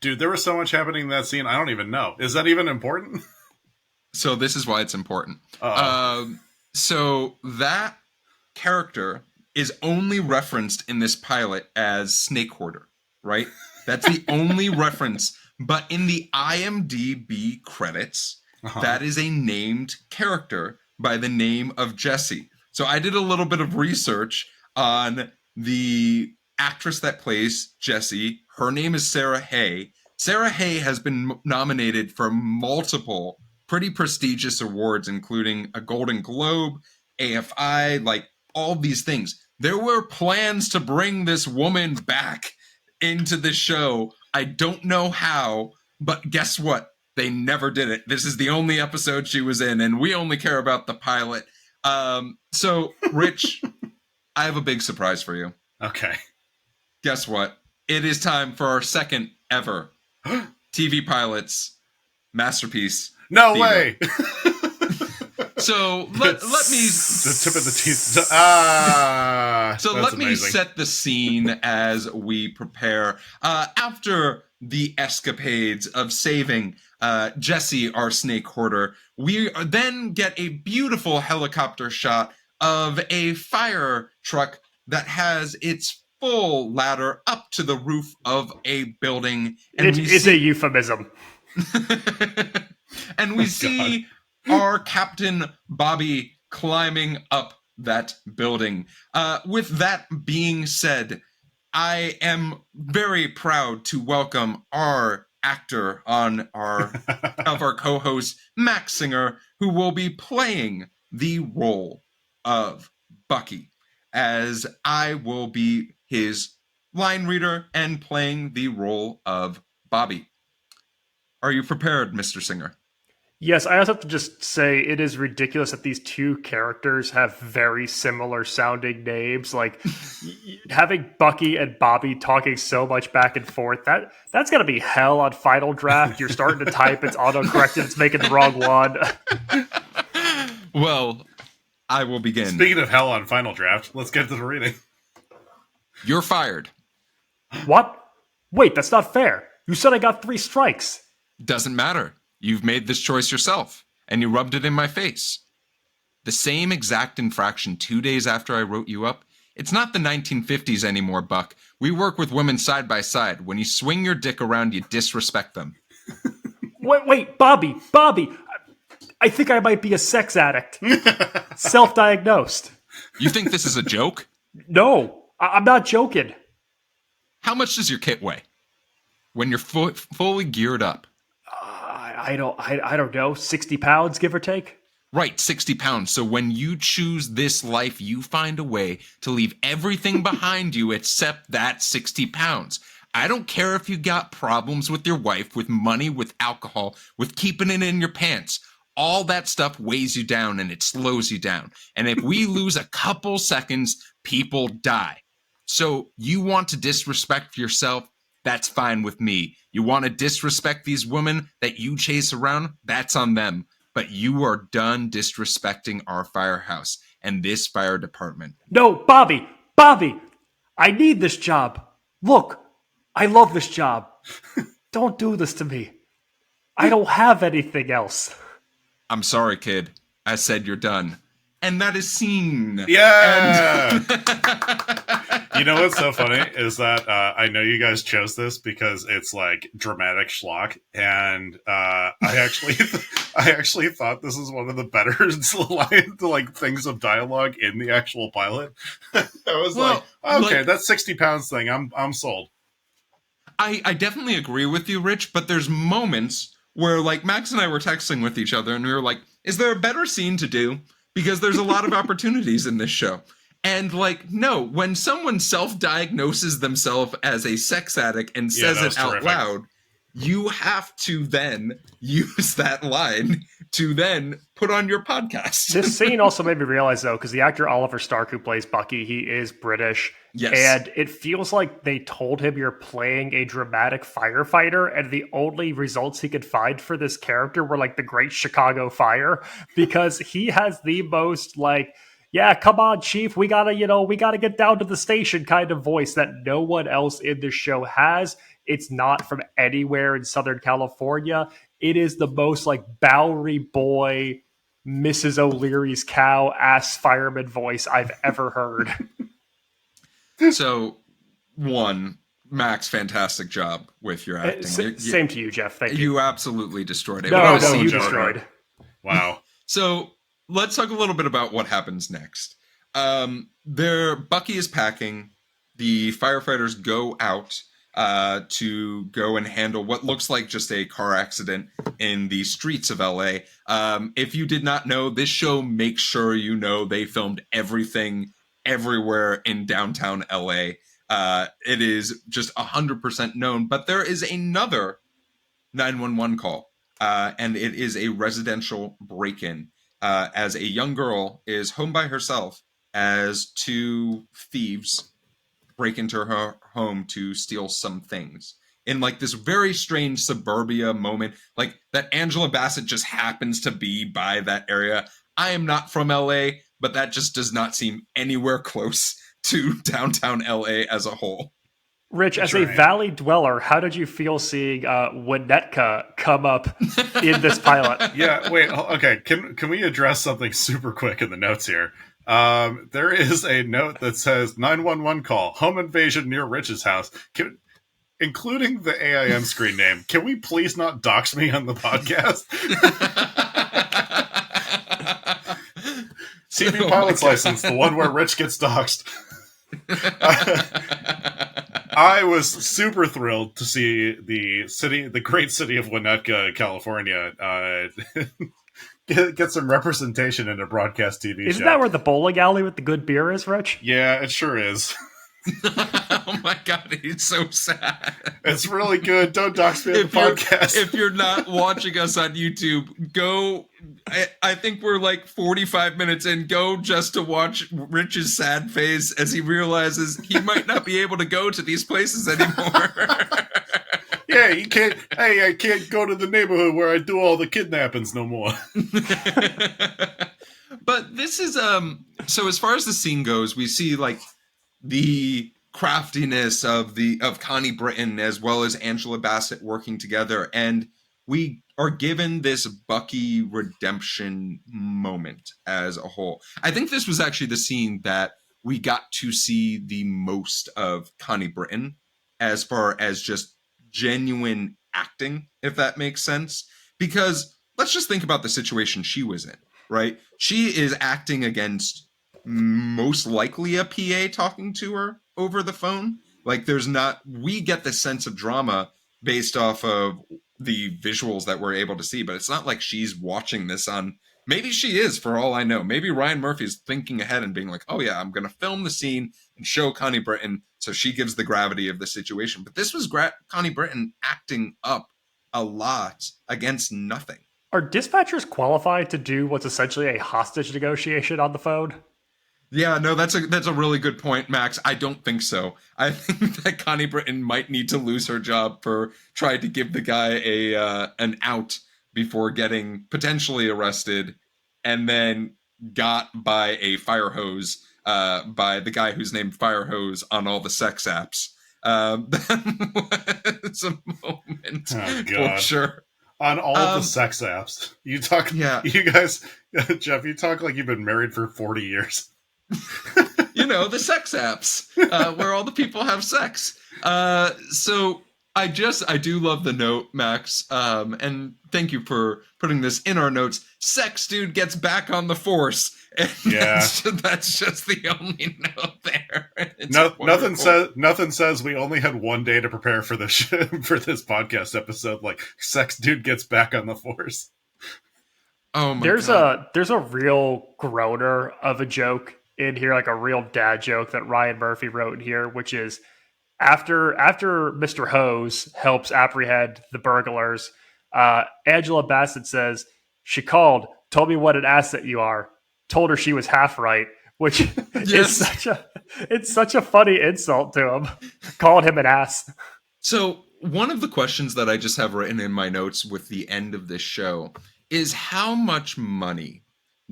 Dude, there was so much happening in that scene, I don't even know. Is that even important? So this is why it's important. So that character is only referenced in this pilot as Snake Hoarder, right? That's the only reference. But in the IMDb credits, that is a named character by the name of Jessie. So I did a little bit of research on the actress that plays Jessie. Her name is Sarah Hay. Sarah Hay has been nominated for multiple pretty prestigious awards, including a Golden Globe, AFI, like all these things. There were plans to bring this woman back into the show. I don't know how, but guess what? They never did it. This is the only episode she was in, and we only care about the pilot. So, Rich, I have a big surprise for you. Okay. Guess what? it is time for our second ever TV Pilots masterpiece. No theater. way! So let me the tip of the teeth. So that's let me amazing. set the scene as we prepare. After the escapades of saving Jesse, our snake hoarder, we then get a beautiful helicopter shot of a fire truck that has its full ladder up to the roof of a building. And It is a euphemism. and we see our Captain Bobby climbing up that building. With that being said, I am very proud to welcome our actor of our co-host, Max Singer, who will be playing the role of Bucky, as I will be his line reader and playing the role of Bobby. Are you prepared, Mr. Singer? Yes, I also have to just say it is ridiculous that these two characters have very similar sounding names. Like having Bucky and Bobby talking so much back and forth, that's gonna be hell on Final Draft. You're starting to type, it's autocorrected, it's making the wrong one. Well, I will begin. Speaking of hell on Final Draft, let's get to the reading. You're fired. What? Wait, that's not fair. You said I got 3 strikes. Doesn't matter. You've made this choice yourself, and you rubbed it in my face. The same exact infraction 2 days after I wrote you up. It's not the 1950s anymore, Buck. We work with women side by side. When you swing your dick around, you disrespect them. Wait, Bobby, I think I might be a sex addict. Self-diagnosed. You think this is a joke? No, I'm not joking. How much does your kit weigh? When you're fully geared up? I don't know, 60 pounds, give or take? Right, 60 pounds. So when you choose this life, you find a way to leave everything behind you except that 60 pounds. I don't care if you got problems with your wife, with money, with alcohol, with keeping it in your pants. All that stuff weighs you down and it slows you down. And if we lose a couple seconds, people die. So you want to disrespect yourself? That's fine with me. You want to disrespect these women that you chase around? That's on them. But you are done disrespecting our firehouse and this fire department. No, Bobby, I need this job. Look, I love this job. Don't do this to me. I don't have anything else. I'm sorry, kid. I said you're done. And that is scene. Yeah! You know what's so funny is that I know you guys chose this because it's like dramatic schlock, and I actually thought this is one of the better things of dialogue in the actual pilot. I was okay, that 60 pounds thing, I'm sold. I definitely agree with you, Rich, but there's moments where like Max and I were texting with each other and we were like, is there a better scene to do? Because there's a lot of opportunities in this show. And like, no, when someone self-diagnoses themselves as a sex addict and says it out loud, you have to then use that line to then put on your podcast. This scene also made me realize, though, because the actor Oliver Stark, who plays Bucky, he is British. Yes. And it feels like they told him you're playing a dramatic firefighter, and the only results he could find for this character were like the Great Chicago Fire, because he has the most like, yeah, come on, Chief, we gotta get down to the station kind of voice that no one else in this show has. It's not from anywhere in Southern California. It is the most like Bowery Boy, Mrs. O'Leary's cow ass fireman voice I've ever heard. So, Max, fantastic job with your acting. Same to you, Jeff. Thank you. You absolutely destroyed it. No, you destroyed. Wow. So let's talk a little bit about what happens next. Bucky is packing. The firefighters go out to go and handle what looks like just a car accident in the streets of LA. If you did not know, this show makes sure you know they filmed everything everywhere in downtown LA. It is just 100% known, but there is another 911 call, and it is a residential break-in, as a young girl is home by herself as 2 thieves break into her home to steal some things. In like this very strange suburbia moment, like that Angela Bassett just happens to be by that area. I am not from LA, but that just does not seem anywhere close to downtown LA as a whole. Rich, as a Valley dweller, how did you feel seeing Winnetka come up in this pilot? Yeah, wait, okay. Can we address something super quick in the notes here? There is a note that says 911 call, home invasion near Rich's house. Including the AIM screen name. Can we please not dox me on the podcast? TV pilot's license, the one where Rich gets doxed. I was super thrilled to see the great city of Winnetka, California, get some representation in a broadcast TV show. Isn't that where the bowling alley with the good beer is, Rich? Yeah, it sure is. Oh my god, he's so sad. It's really good. Don't dox me on the podcast. If you're not watching us on YouTube, go. I think we're like 45 minutes in. Go just to watch Rich's sad face as he realizes he might not be able to go to these places anymore. Yeah, you can't. Hey, I can't go to the neighborhood where I do all the kidnappings no more. But this is so as far as the scene goes, we see like the craftiness of Connie Britton as well as Angela Bassett working together, and we are given this Bucky redemption moment as a whole. I think this was actually the scene that we got to see the most of Connie Britton as far as just genuine acting, if that makes sense. Because let's just think about the situation she was in, right? She is acting against most likely a PA talking to her over the phone. Like we get the sense of drama based off of the visuals that we're able to see, but it's not like she's watching this on, maybe she is for all I know. Maybe Ryan Murphy's thinking ahead and being like, oh yeah, I'm going to film the scene and show Connie Britton so she gives the gravity of the situation. But this was Connie Britton acting up a lot against nothing. Are dispatchers qualified to do what's essentially a hostage negotiation on the phone? Yeah, no, that's a really good point, Max. I don't think so. I think that Connie Britton might need to lose her job for trying to give the guy an out before getting potentially arrested, and then got by a fire hose by the guy who's named Fire Hose on all the sex apps. That was a moment for sure. On all the sex apps. You guys, Jeff, you talk like you've been married for 40 years. The sex apps where all the people have sex. So I do love the note, Max, and thank you for putting this in our notes. Sex dude gets back on the force. And yeah, that's just the only note there. Nothing says we only had one day to prepare for this for this podcast episode. Like sex dude gets back on the force. Oh my God. There's a real groaner of a joke in here, like a real dad joke that Ryan Murphy wrote in here, which is after Mr. Hose helps apprehend the burglars, Angela Bassett says, she called, told me what an asset you are, told her she was half right, which is such a funny insult to him, calling him an ass. So one of the questions that I just have written in my notes with the end of this show is how much money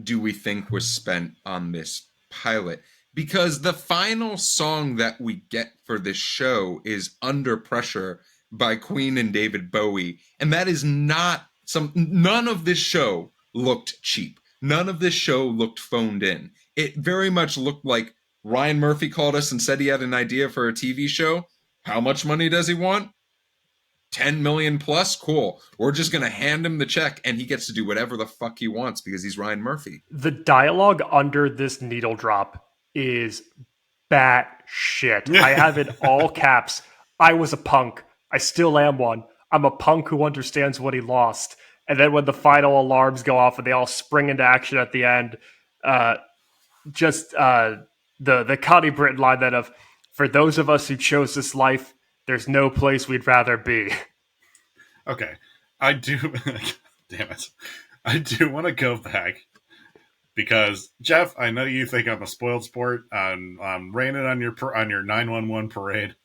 do we think was spent on this pilot? Because the final song that we get for this show is Under Pressure by Queen and David Bowie. And that is not none of this show looked cheap. None of this show looked phoned in. It very much looked like Ryan Murphy called us and said he had an idea for a TV show. How much money does he want? 10 million plus? Cool. We're just going to hand him the check and he gets to do whatever the fuck he wants because he's Ryan Murphy. The dialogue under this needle drop is bat shit. I have it all caps. I was a punk. I still am one. I'm a punk who understands what he lost. And then when the final alarms go off and they all spring into action at the end, the Connie Britton line that of, for those of us who chose this life, there's no place we'd rather be. Okay. Damn it. I do want to go back because Jeff, I know you think I'm a spoiled sport. I'm raining on your 911 parade.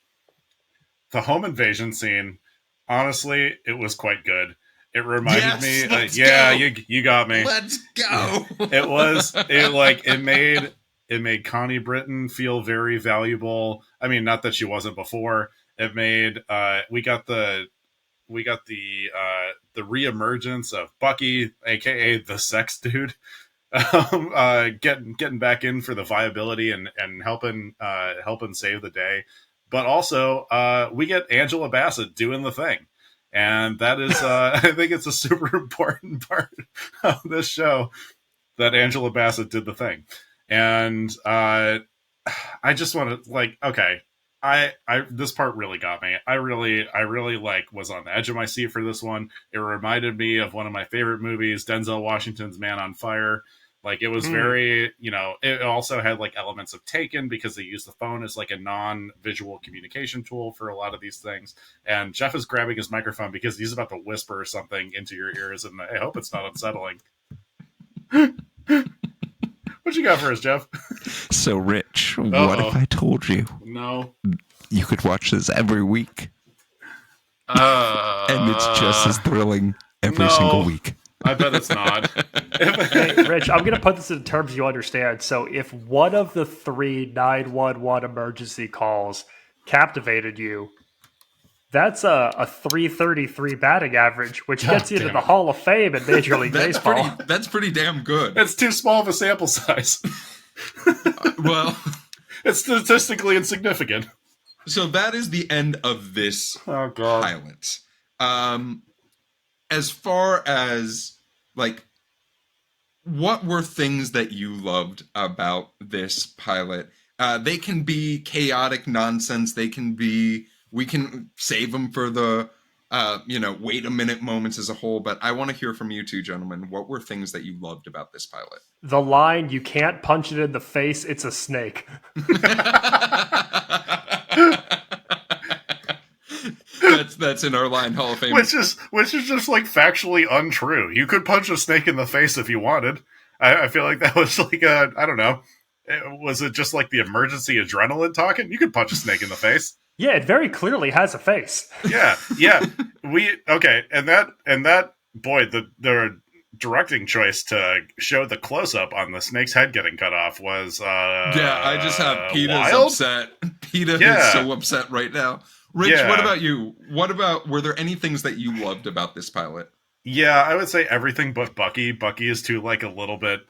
The home invasion scene, honestly, it was quite good. It reminded me, go. you got me. Let's go. It made Connie Britton feel very valuable. I mean, not that she wasn't before. It made we got the reemergence of Bucky, aka the sex dude, getting back in for the viability and helping save the day. But also, we get Angela Bassett doing the thing, and that is I think it's a super important part of this show that Angela Bassett did the thing, and I just want to okay. I this part really got me. I really was on the edge of my seat for this one. It reminded me of one of my favorite movies, Denzel Washington's Man on Fire. Like, it was very, it also had elements of Taken because they use the phone as a non-visual communication tool for a lot of these things. And Jeff is grabbing his microphone because he's about to whisper something into your ears, and I hope it's not unsettling. What you got for us, Jeff? So, Rich, what if I told you? No. You could watch this every week. And it's just as thrilling every single week. I bet it's not. Hey, Rich, I'm going to put this in terms you understand. So if one of the 3 911 emergency calls captivated you, that's a 333 batting average, which gets you to the Hall of Fame in Major League Baseball. That's pretty damn good. It's too small of a sample size. Well, it's statistically insignificant. So that is the end of this pilot. As far as, what were things that you loved about this pilot? They can be chaotic nonsense. They can be... We can save them for the, wait a minute moments as a whole. But I want to hear from you two gentlemen. What were things that you loved about this pilot? The line, "You can't punch it in the face, it's a snake." That's in our line Hall of Fame. Which is just factually untrue. You could punch a snake in the face if you wanted. I feel like that was I don't know. Was it just the emergency adrenaline talking? You could punch a snake in the face. Yeah, it very clearly has a face. Yeah. And that boy, the directing choice to show the close up on the snake's head getting cut off was I just have Peter's wild? upset. Peter is so upset right now. Rich, what about you? Were there any things that you loved about this pilot? Yeah, I would say everything but Bucky. Bucky is too a little bit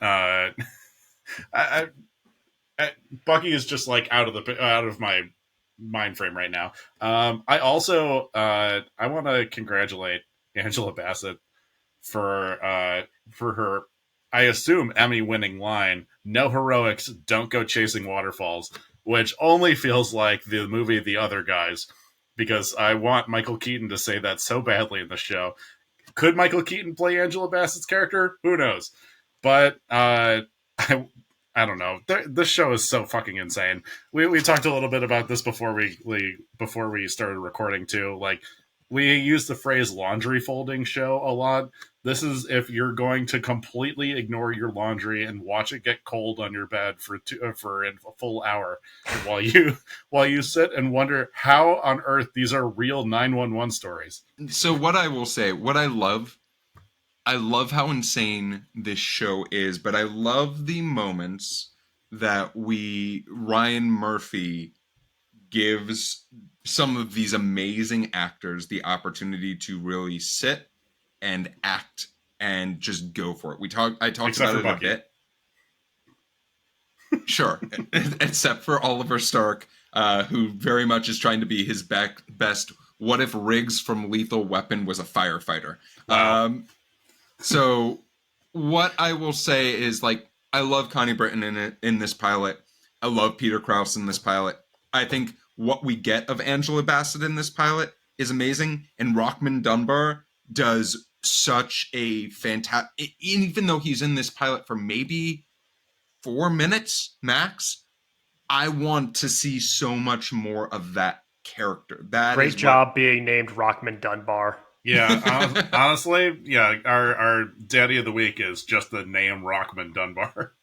Bucky is just out of my mind frame right now. I also I want to congratulate Angela Bassett for her, I assume, Emmy-winning line, "No heroics, don't go chasing waterfalls," which only feels like the movie The Other Guys, because I want Michael Keaton to say that so badly in the show. Could Michael Keaton play Angela Bassett's character? Who knows? But I don't know. This show is so fucking insane. We talked a little bit about this before we started recording too. We use the phrase laundry folding show a lot. This is if you're going to completely ignore your laundry and watch it get cold on your bed for a full hour while you sit and wonder how on earth these are real 911 stories. So what I will say, what I love how insane this show is, but I love the moments that Ryan Murphy gives some of these amazing actors the opportunity to really sit and act and just go for it. I talked Except about it Bucky. a bit. Sure. Except for Oliver Stark, who very much is trying to be his best. What if Riggs from Lethal Weapon was a firefighter? Wow. So what I will say is, I love Connie Britton in this pilot. I love Peter Krause in this pilot. I think what we get of Angela Bassett in this pilot is amazing. And Rockman Dunbar does such a fantastic... Even though he's in this pilot for maybe 4 minutes max, I want to see so much more of that character. Great job being named Rockman Dunbar. Yeah, honestly, yeah, our daddy of the week is just the name Rockman Dunbar.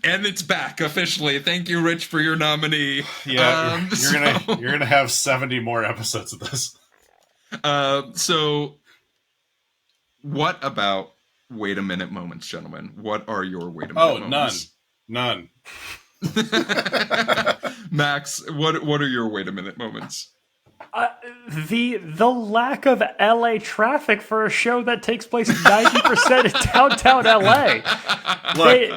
And it's back officially. Thank you, Rich, for your nominee. Yeah, you're gonna have 70 more episodes of this. So what about wait a minute moments, gentlemen? What are your wait a minute moments? None. Max, what are your wait a minute moments? The lack of LA traffic for a show that takes place 90% in downtown LA.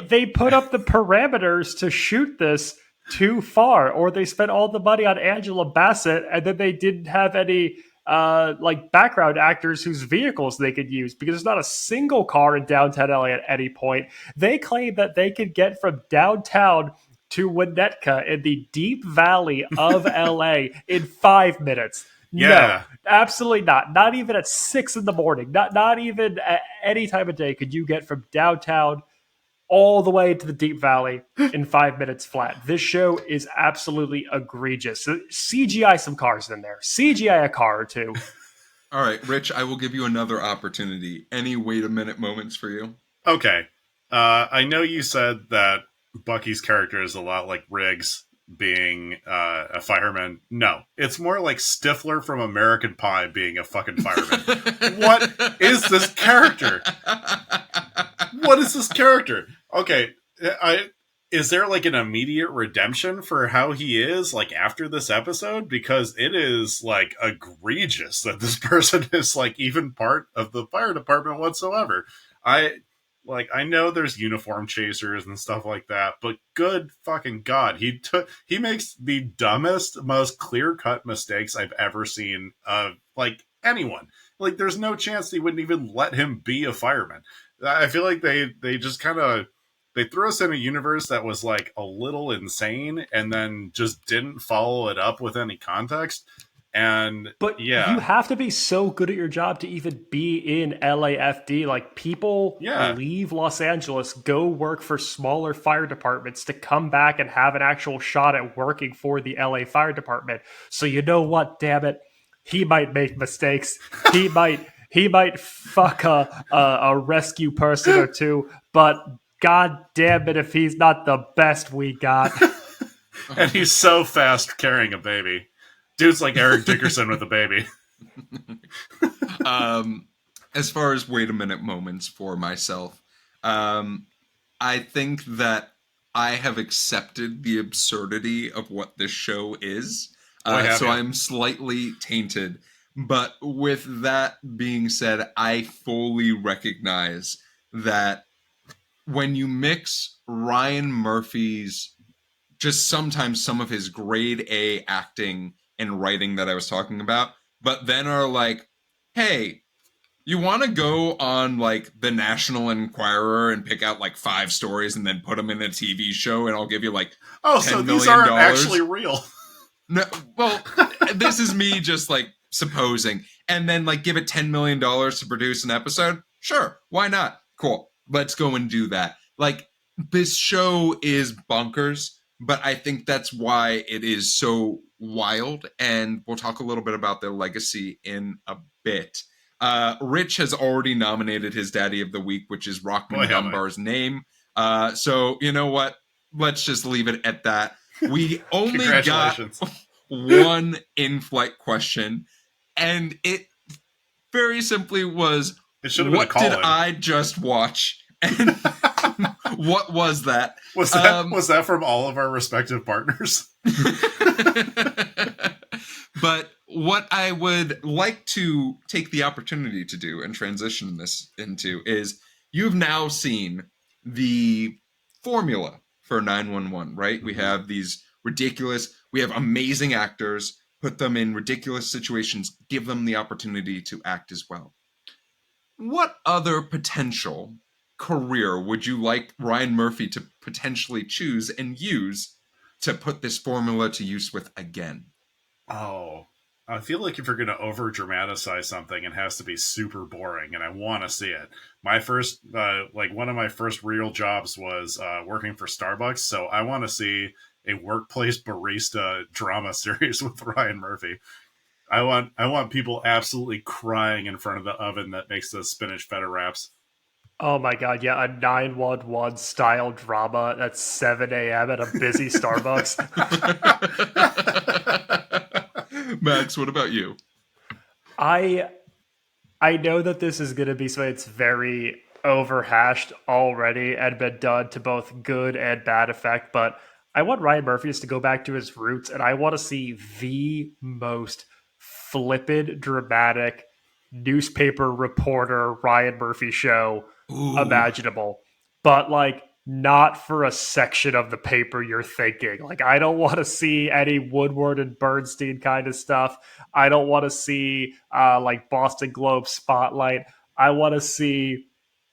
They put up the parameters to shoot this too far, or they spent all the money on Angela Bassett and then they didn't have any like background actors whose vehicles they could use because there's not a single car in downtown LA at any point. They claim that they could get from downtown to Winnetka in the deep valley of LA in 5 minutes. Yeah. No, absolutely not. Not even at 6 in the morning. Not even at any time of day could you get from downtown all the way to the deep valley in 5 minutes flat. This show is absolutely egregious. So CGI some cars in there. CGI a car or two. All right, Rich, I will give you another opportunity. Any wait a minute moments for you? Okay. I know you said that Bucky's character is a lot like Riggs being a fireman. No, it's more like Stifler from American Pie being a fucking fireman. What is this character? What is this character? Okay, is there like an immediate redemption for how he is like after this episode? Because it is like egregious that this person is like even part of the fire department whatsoever. I know there's uniform chasers and stuff like that, but good fucking God, he makes the dumbest, most clear-cut mistakes I've ever seen of like anyone. Like there's no chance they wouldn't even let him be a fireman. I feel like they just kind of they threw us in a universe that was like a little insane and then just didn't follow it up with any context. But you have to be so good at your job to even be in LAFD. Like people leave Los Angeles, go work for smaller fire departments to come back and have an actual shot at working for the LA Fire Department. So you know what, damn it, he might make mistakes. He might fuck a rescue person or two, but God damn it if he's not the best we got. And he's so fast carrying a baby. Dude's like Eric Dickerson with a baby. As far as wait a minute moments for myself, I think that I have accepted the absurdity of what this show is. So I'm slightly tainted. But with that being said, I fully recognize that when you mix Ryan Murphy's, just sometimes some of his grade A acting and writing that I was talking about, but then are like, hey, you want to go on like the National Enquirer and pick out like 5 stories and then put them in a TV show and I'll give you like so these aren't actually real. No, well, this is me just like supposing, and then like give it $10 million to produce an episode. Sure, why not? Cool, let's go and do that. Like this show is bonkers, but I think that's why it is so wild, and we'll talk a little bit about their legacy in a bit. Rich has already nominated his Daddy of the Week, which is Rockman Dunbar's name. So you know what? Let's just leave it at that. We only got one in-flight question, and it very simply was, what did I just watch? And what was that? Was that from all of our respective partners? But what I would like to take the opportunity to do and transition this into is, you've now seen the formula for 911, right? We have these we have amazing actors, put them in ridiculous situations, give them the opportunity to act as well. What other potential career would you like Ryan Murphy to potentially choose and use to put this formula to use with again? Oh, I feel like if you're going to over dramatize something, it has to be super boring, and I want to see it. My first, one of my first real jobs was working for Starbucks, so I want to see a workplace barista drama series with Ryan Murphy. I want people absolutely crying in front of the oven that makes the spinach feta wraps. Oh my god, yeah, a 911 style drama at 7 a.m. at a busy Starbucks. Max, what about you? I know that this is going to be something that's very overhashed already and been done to both good and bad effect, but I want Ryan Murphy to go back to his roots, and I want to see the most flippant, dramatic newspaper reporter Ryan Murphy show imaginable. But like not for a section of the paper you're thinking. Like I don't want to see any Woodward and Bernstein kind of stuff. I don't want to see like Boston Globe Spotlight. I want to see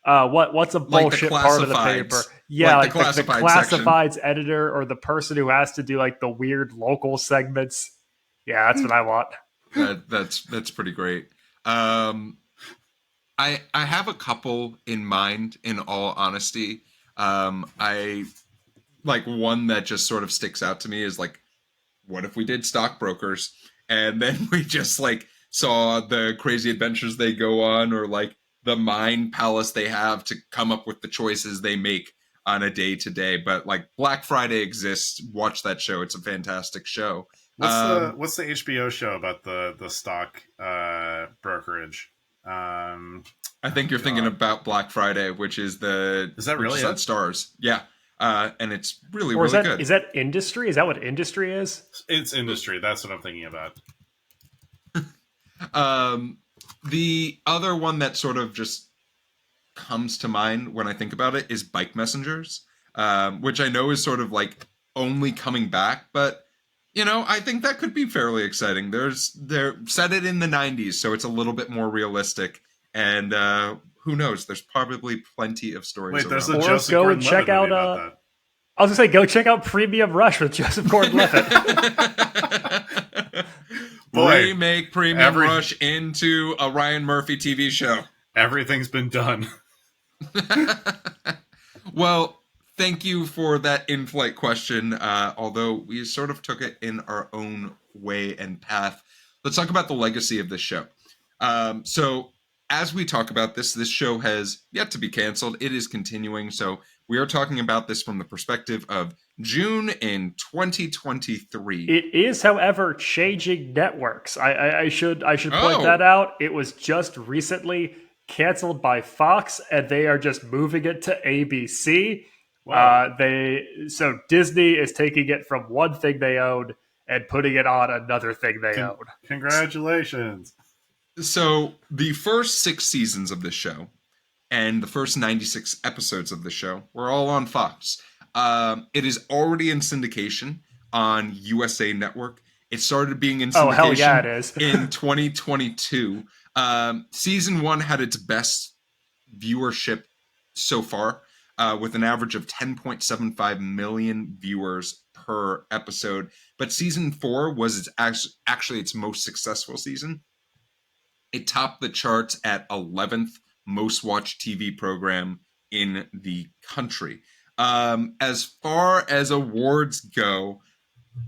what's a bullshit part of the paper. Yeah, like the classifieds editor or the person who has to do like the weird local segments. Yeah, that's what I want. That's pretty great. I have a couple in mind, in all honesty. I like one that just sort of sticks out to me is like, what if we did stockbrokers and then we just like saw the crazy adventures they go on, or like the mind palace they have to come up with the choices they make on a day to day. But like Black Friday exists. Watch that show. It's a fantastic show. What's the HBO show about the stock brokerage? I think you're thinking about Black Friday, which is on Stars. Yeah. And it's really good. Is that Industry? Is that what Industry is? It's Industry. That's what I'm thinking about. The other one that sort of just comes to mind when I think about it is Bike Messengers, which I know is sort of like only coming back, but you know, I think that could be fairly exciting. They're set it in the 90s, so it's a little bit more realistic. And who knows? There's probably plenty of stories. Wait, there's around. a Joseph Gordon-Levitt movie about that. I was gonna say, go check out Premium Rush with Joseph Gordon-Levitt. Remake Premium Rush into a Ryan Murphy TV show. Everything's been done. Well, thank you for that in-flight question, although we sort of took it in our own way and path. Let's talk about the legacy of this show. So as we talk about this show has yet to be canceled. It is continuing, so we are talking about this from the perspective of June in 2023. It is, however, changing networks. I should point that out. It was just recently canceled by Fox, and they are just moving it to ABC. Wow. So Disney is taking it from one thing they own and putting it on another thing they own. Congratulations. So the first 6 seasons of this show and the first 96 episodes of the show were all on Fox. It is already in syndication on USA Network. It started being in syndication hell yeah, it is. in 2022. Season 1 had its best viewership so far, with an average of 10.75 million viewers per episode. But season 4 was actually its most successful season. It topped the charts at 11th most watched TV program in the country. As far as awards go,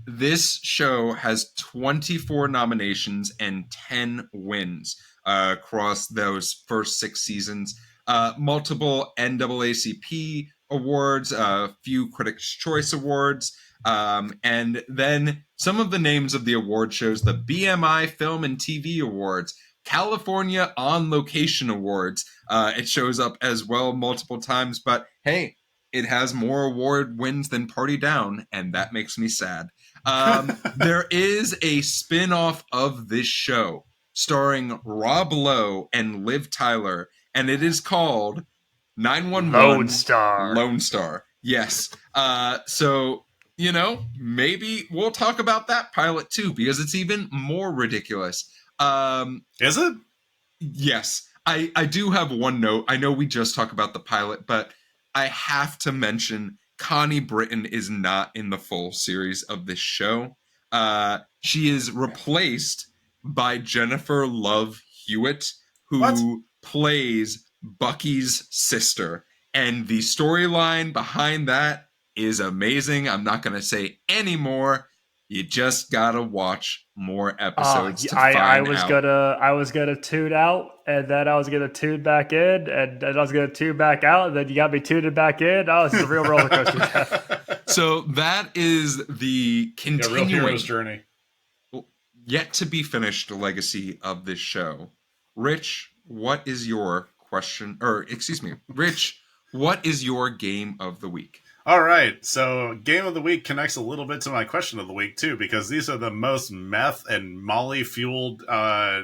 this show has 24 nominations and 10 wins across those first 6 seasons. Multiple NAACP awards, a few Critics' Choice Awards, and then some of the names of the award shows: the BMI Film and TV Awards, California On Location Awards. It shows up as well multiple times, but hey, it has more award wins than Party Down, and that makes me sad. There is a spin-off of this show starring Rob Lowe and Liv Tyler, and it is called 911 Lone Star. Yes. So, you know, maybe we'll talk about that pilot too, because it's even more ridiculous. Is it? Yes. I do have one note. I know we just talked about the pilot, but I have to mention Connie Britton is not in the full series of this show. She is replaced by Jennifer Love Hewitt, who plays Bucky's sister. And the storyline behind that is amazing. I'm not going to say any more. You just gotta watch more episodes to find I was out. I was gonna tune out, and then I was gonna tune back in, and then I was gonna tune back out, and then you got me tuning back in. Oh, this is a real roller coaster, Jeff. So that is the Real hero's continuing, journey. yet to be finished legacy of this show. Rich, what is your question? Or excuse me, Rich, what is your game of the week? All right, so game of the week connects a little bit to my question of the week too, because these are the most meth and Molly fueled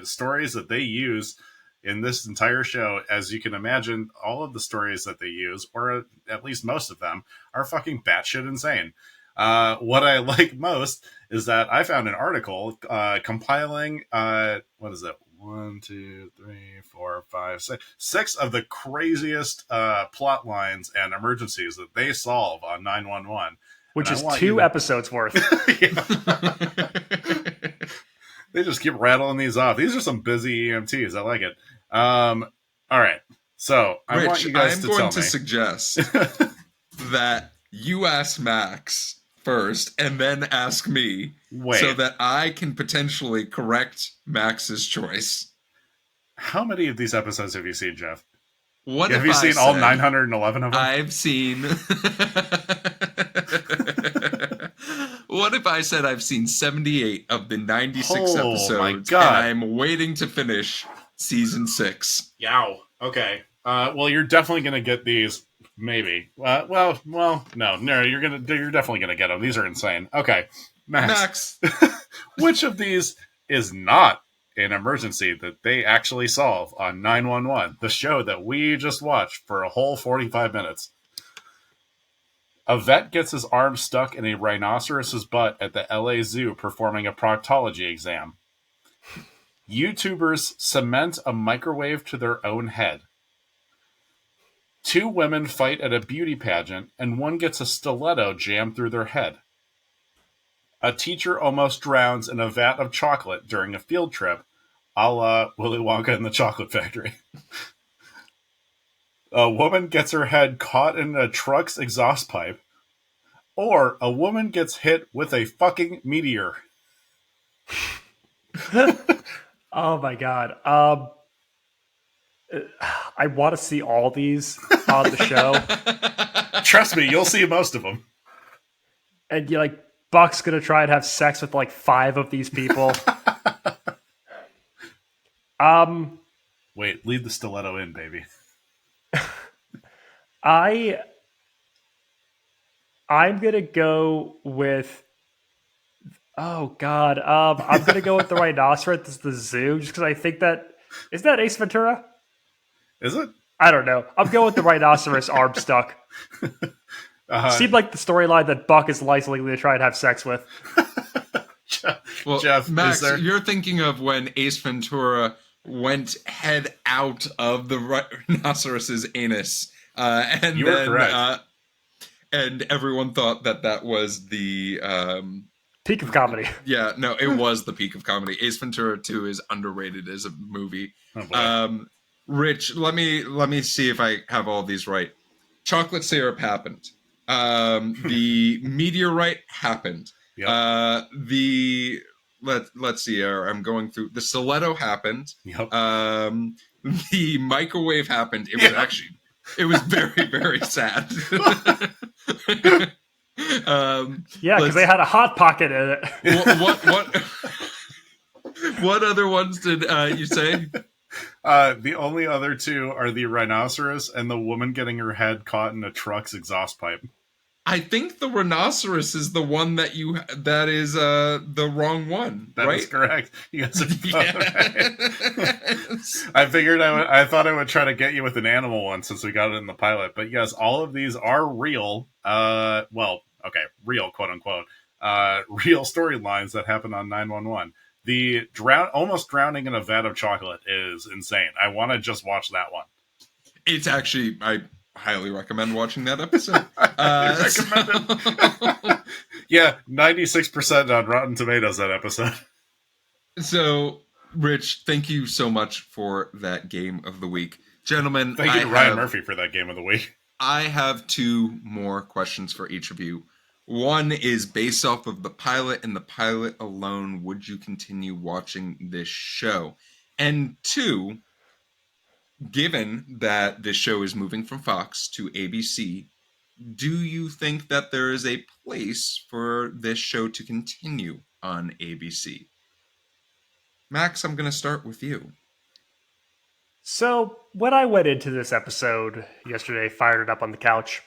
stories that they use in this entire show. As you can imagine, all of the stories that they use, or at least most of them, are fucking batshit insane. What I like most is that I found an article compiling what is it? 1, 2, 3, 4, 5, 6. 6 of the craziest plot lines and emergencies that they solve on 911. Which is 2 episodes worth. They just keep rattling these off. These are some busy EMTs. I like it. All right. So I Rich, want you guys to tell me. I'm going to suggest that you ask Max first and then ask me so that I can potentially correct Max's choice. How many of these episodes have you seen, Jeff? Have you seen all 911 of them? I've seen... What if I said I've seen 78 of the 96 episodes, my God. and I'm waiting to finish season 6? Yow. Okay. Well, you're definitely going to get these. Maybe. No. You're definitely going to get them. These are insane. Okay, Max. Which of these is not an emergency that they actually solve on 911, the show that we just watched for a whole 45 minutes? A vet gets his arm stuck in a rhinoceros's butt at the LA Zoo performing a proctology exam. YouTubers cement a microwave to their own head. 2 women fight at a beauty pageant, and one gets a stiletto jammed through their head. A teacher almost drowns in a vat of chocolate during a field trip, a la Willy Wonka and the Chocolate Factory. A woman gets her head caught in a truck's exhaust pipe. Or a woman gets hit with a fucking meteor. Oh my God. I want to see all these on the show. Trust me, you'll see most of them. And you're like, Buck's going to try and have sex with like 5 of these people. Wait, leave the stiletto in, baby. I'm going to go with... Oh, God. I'm going to go with the rhinoceros at the zoo, just because I think that... Is that Ace Ventura? Is it? I don't know. I'm going with the rhinoceros arm stuck. Seemed like the storyline that Buck is likely to try and have sex with. Well, Jeff, Max, you're thinking of when Ace Ventura went head out of the rhinoceros's anus. And you are correct. And everyone thought that was the... peak of comedy. Yeah, no, it was the peak of comedy. Ace Ventura 2 is underrated as a movie. Oh, Rich, let me see if I have all these right. Chocolate syrup happened. The meteorite happened. Yep. Let's see. I'm going through. The stiletto happened. Yep. The microwave happened. It was very, very sad. Yeah, because they had a hot pocket in it. What other ones did you say? The only other 2 are the rhinoceros and the woman getting her head caught in a truck's exhaust pipe. I think the rhinoceros is the one that is the wrong one. That right? is correct. You guys are Yes. I thought I would try to get you with an animal one since we got it in the pilot, but yes, all of these are real. Real quote unquote. Real storylines that happen on 911. The almost drowning in a vat of chocolate is insane. I want to just watch that one. It's actually, I highly recommend watching that episode. Recommend it. Yeah, 96% on Rotten Tomatoes, that episode. So, Rich, thank you so much for that game of the week. Gentlemen, thank you to Ryan Murphy for that game of the week. I have 2 more questions for each of you. One is based off of the pilot and the pilot alone. Would you continue watching this show? And two, given that this show is moving from Fox to ABC, do you think that there is a place for this show to continue on ABC? Max, I'm going to start with you. So, when I went into this episode yesterday, fired it up on the couch,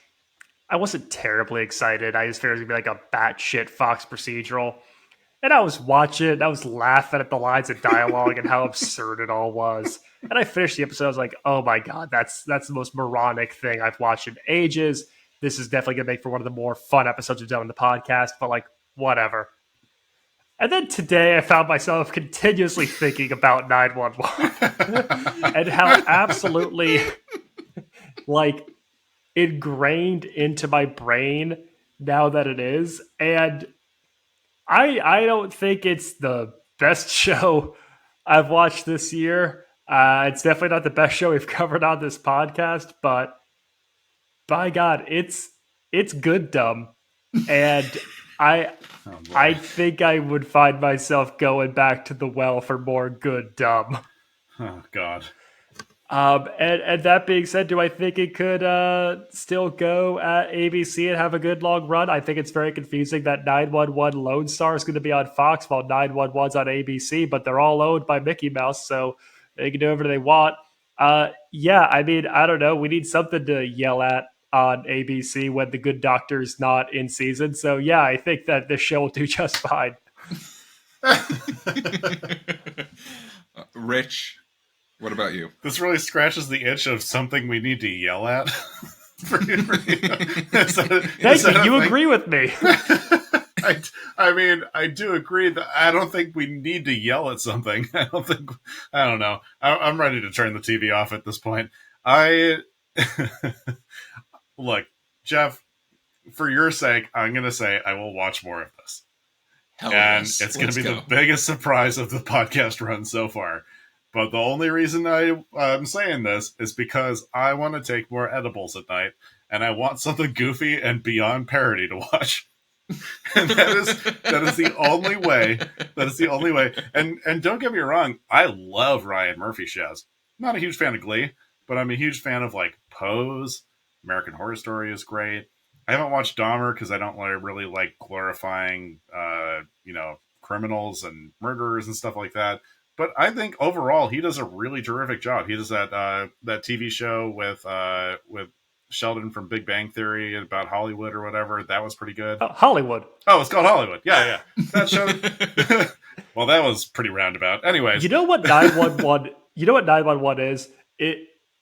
I wasn't terribly excited. I just figured it was going to be like a batshit Fox procedural. And I was watching it, and I was laughing at the lines of dialogue and how absurd it all was. And I finished the episode, I was like, oh my God, that's the most moronic thing I've watched in ages. This is definitely going to make for one of the more fun episodes we've done on the podcast, but like, whatever. And then today I found myself continuously thinking about 911 and how absolutely like ingrained into my brain now that it is. And I don't think it's the best show I've watched this year. It's definitely not the best show we've covered on this podcast, but by God, it's good dumb. And I think I would find myself going back to the well for more good dumb. Oh God. And that being said, do I think it could still go at ABC and have a good long run? I think it's very confusing that 911 Lone Star is going to be on Fox while 911's on ABC, but they're all owned by Mickey Mouse, so they can do whatever they want. Yeah, I mean, I don't know. We need something to yell at on ABC when the Good Doctor's not in season. So yeah, I think that this show will do just fine. Rich, what about you? This really scratches the itch of something we need to yell at. Thank you. You agree with me. I mean, I do agree that I don't think we need to yell at something. I don't know. I'm ready to turn the TV off at this point. Look, Jeff, for your sake, I'm going to say I will watch more of this. Hell and yes. It's going to be the biggest surprise of the podcast run so far. But the only reason I'm saying this is because I want to take more edibles at night, and I want something goofy and beyond parody to watch. And that is the only way. That is the only way. And don't get me wrong, I love Ryan Murphy shows. I'm not a huge fan of Glee, but I'm a huge fan of like Pose. American Horror Story is great. I haven't watched Dahmer because I don't really like glorifying, criminals and murderers and stuff like that. But I think overall he does a really terrific job. He does that TV show with Sheldon from Big Bang Theory about Hollywood or whatever. That was pretty good. Hollywood. Oh, it's called Hollywood. Yeah. That show. Well, that was pretty roundabout. Anyways, you know what 911? You know what 911 is?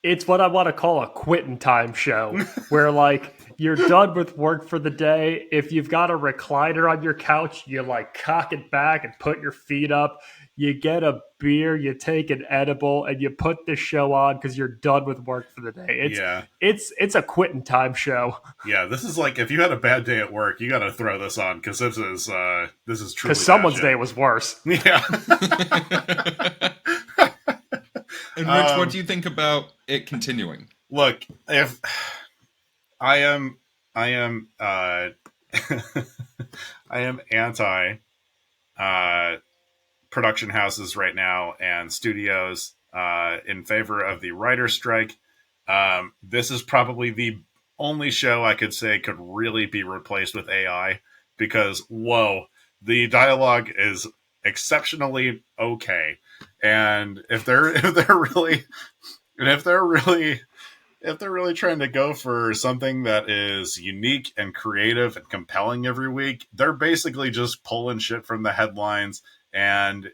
It's what I want to call a quitting time show, where like you're done with work for the day. If you've got a recliner on your couch, you like cock it back and put your feet up. You get a beer, you take an edible, and you put this show on because you're done with work for the day. It's a quitting time show. Yeah, this is like if you had a bad day at work, you got to throw this on because this is truly because someone's day was worse. Yeah. And Rich, what do you think about it continuing? Look, if I am I am anti production houses right now and studios in favor of the writer's strike. This is probably the only show I could say could really be replaced with AI because the dialogue is exceptionally okay. And if they're really trying to go for something that is unique and creative and compelling every week, they're basically just pulling shit from the headlines. And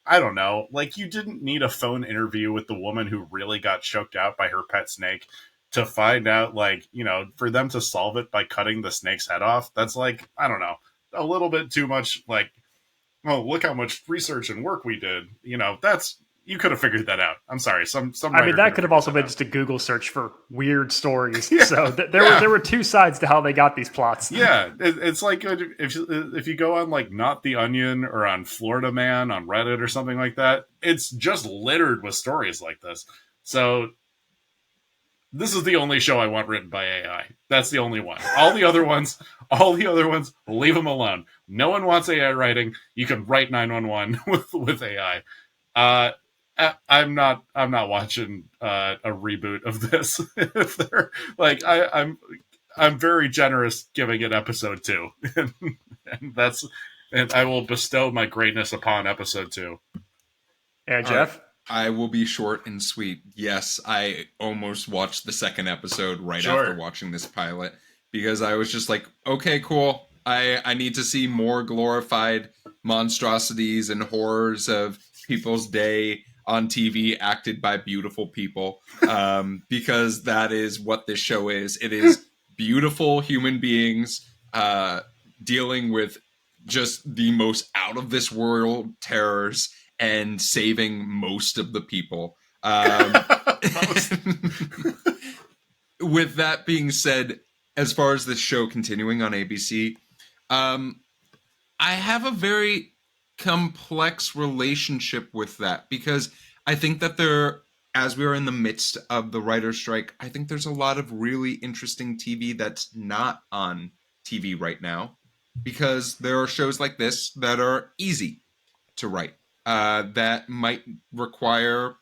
I don't know, like you didn't need a phone interview with the woman who really got choked out by her pet snake to find out, like, for them to solve it by cutting the snake's head off. That's like, I don't know, a little bit too much like, oh, look how much research and work we did. You could have figured that out. I'm sorry. Some I mean, that could have also been just a Google search for weird stories. Yeah, so there were two sides to how they got these plots. Yeah, it's like if you go on like Not the Onion or on Florida Man on Reddit or something like that, it's just littered with stories like this. So This is the only show I want written by AI. That's the only one. All the other ones, leave them alone. No one wants AI writing. You can write 911 with AI. I'm not watching a reboot of this. If they're like, I'm very generous giving it episode 2, and I will bestow my greatness upon episode 2. And Jeff. I will be short and sweet. Yes, I almost watched the second episode right after watching this pilot because I was just like, okay, cool. I need to see more glorified monstrosities and horrors of people's day on TV acted by beautiful people, because that is what this show is. It is beautiful human beings dealing with just the most out of this world terrors and saving most of the people. With that being said, as far as this show continuing on ABC, I have a very complex relationship with that because I think that as we are in the midst of the writer's strike, I think there's a lot of really interesting TV that's not on TV right now because there are shows like this that are easy to write. That might require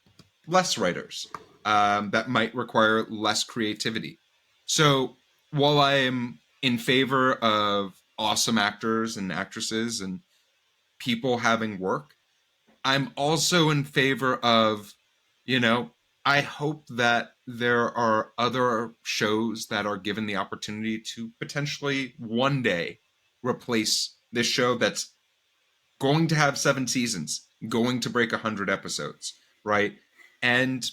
less writers, that might require less creativity. So while I am in favor of awesome actors and actresses and people having work, I'm also in favor of, I hope that there are other shows that are given the opportunity to potentially one day replace this show that's going to have 7 seasons, going to break 100 episodes, right? And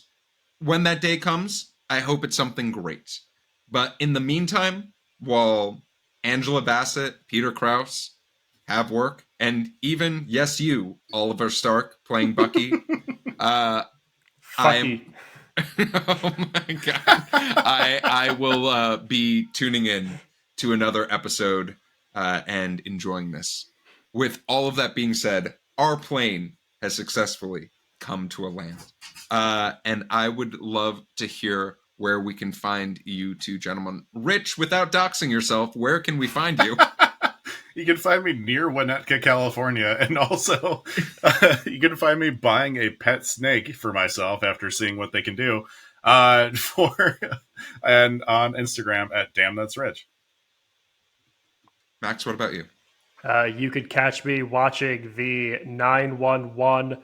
when that day comes, I hope it's something great. But in the meantime, while Angela Bassett, Peter Krause have work, and even, yes, you, Oliver Stark, playing Bucky, I am... Oh my God. I will be tuning in to another episode and enjoying this. With all of that being said, our plane has successfully come to a land. And I would love to hear where we can find you two gentlemen. Rich, without doxing yourself, where can we find you? You can find me near Winnetka, California. And also, you can find me buying a pet snake for myself after seeing what they can do. And on Instagram at Damn That's Rich. Max, what about you? You could catch me watching the 911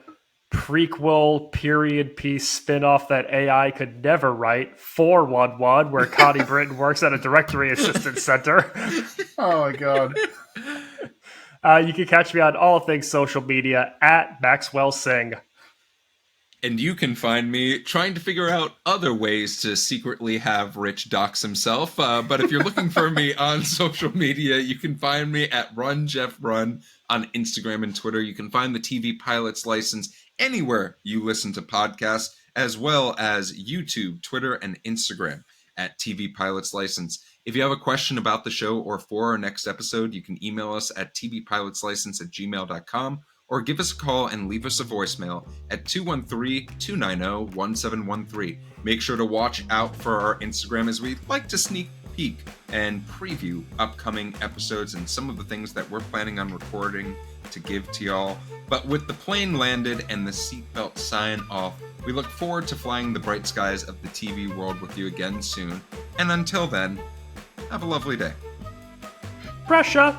prequel period piece spinoff that AI could never write, 411, where Connie Britton works at a directory assistance center. Oh my God. You can catch me on all things social media at Maxwell Singh. And you can find me trying to figure out other ways to secretly have Rich dox himself. But if you're looking for me on social media, you can find me at RunJeffRun on Instagram and Twitter. You can find the TV Pilot's License anywhere you listen to podcasts, as well as YouTube, Twitter, and Instagram at TV Pilot's License. If you have a question about the show or for our next episode, you can email us at tvpilotslicense@gmail.com. or give us a call and leave us a voicemail at 213-290-1713. Make sure to watch out for our Instagram as we like to sneak peek and preview upcoming episodes and some of the things that we're planning on recording to give to y'all. But with the plane landed and the seatbelt sign off, we look forward to flying the bright skies of the TV world with you again soon. And until then, have a lovely day. Russia!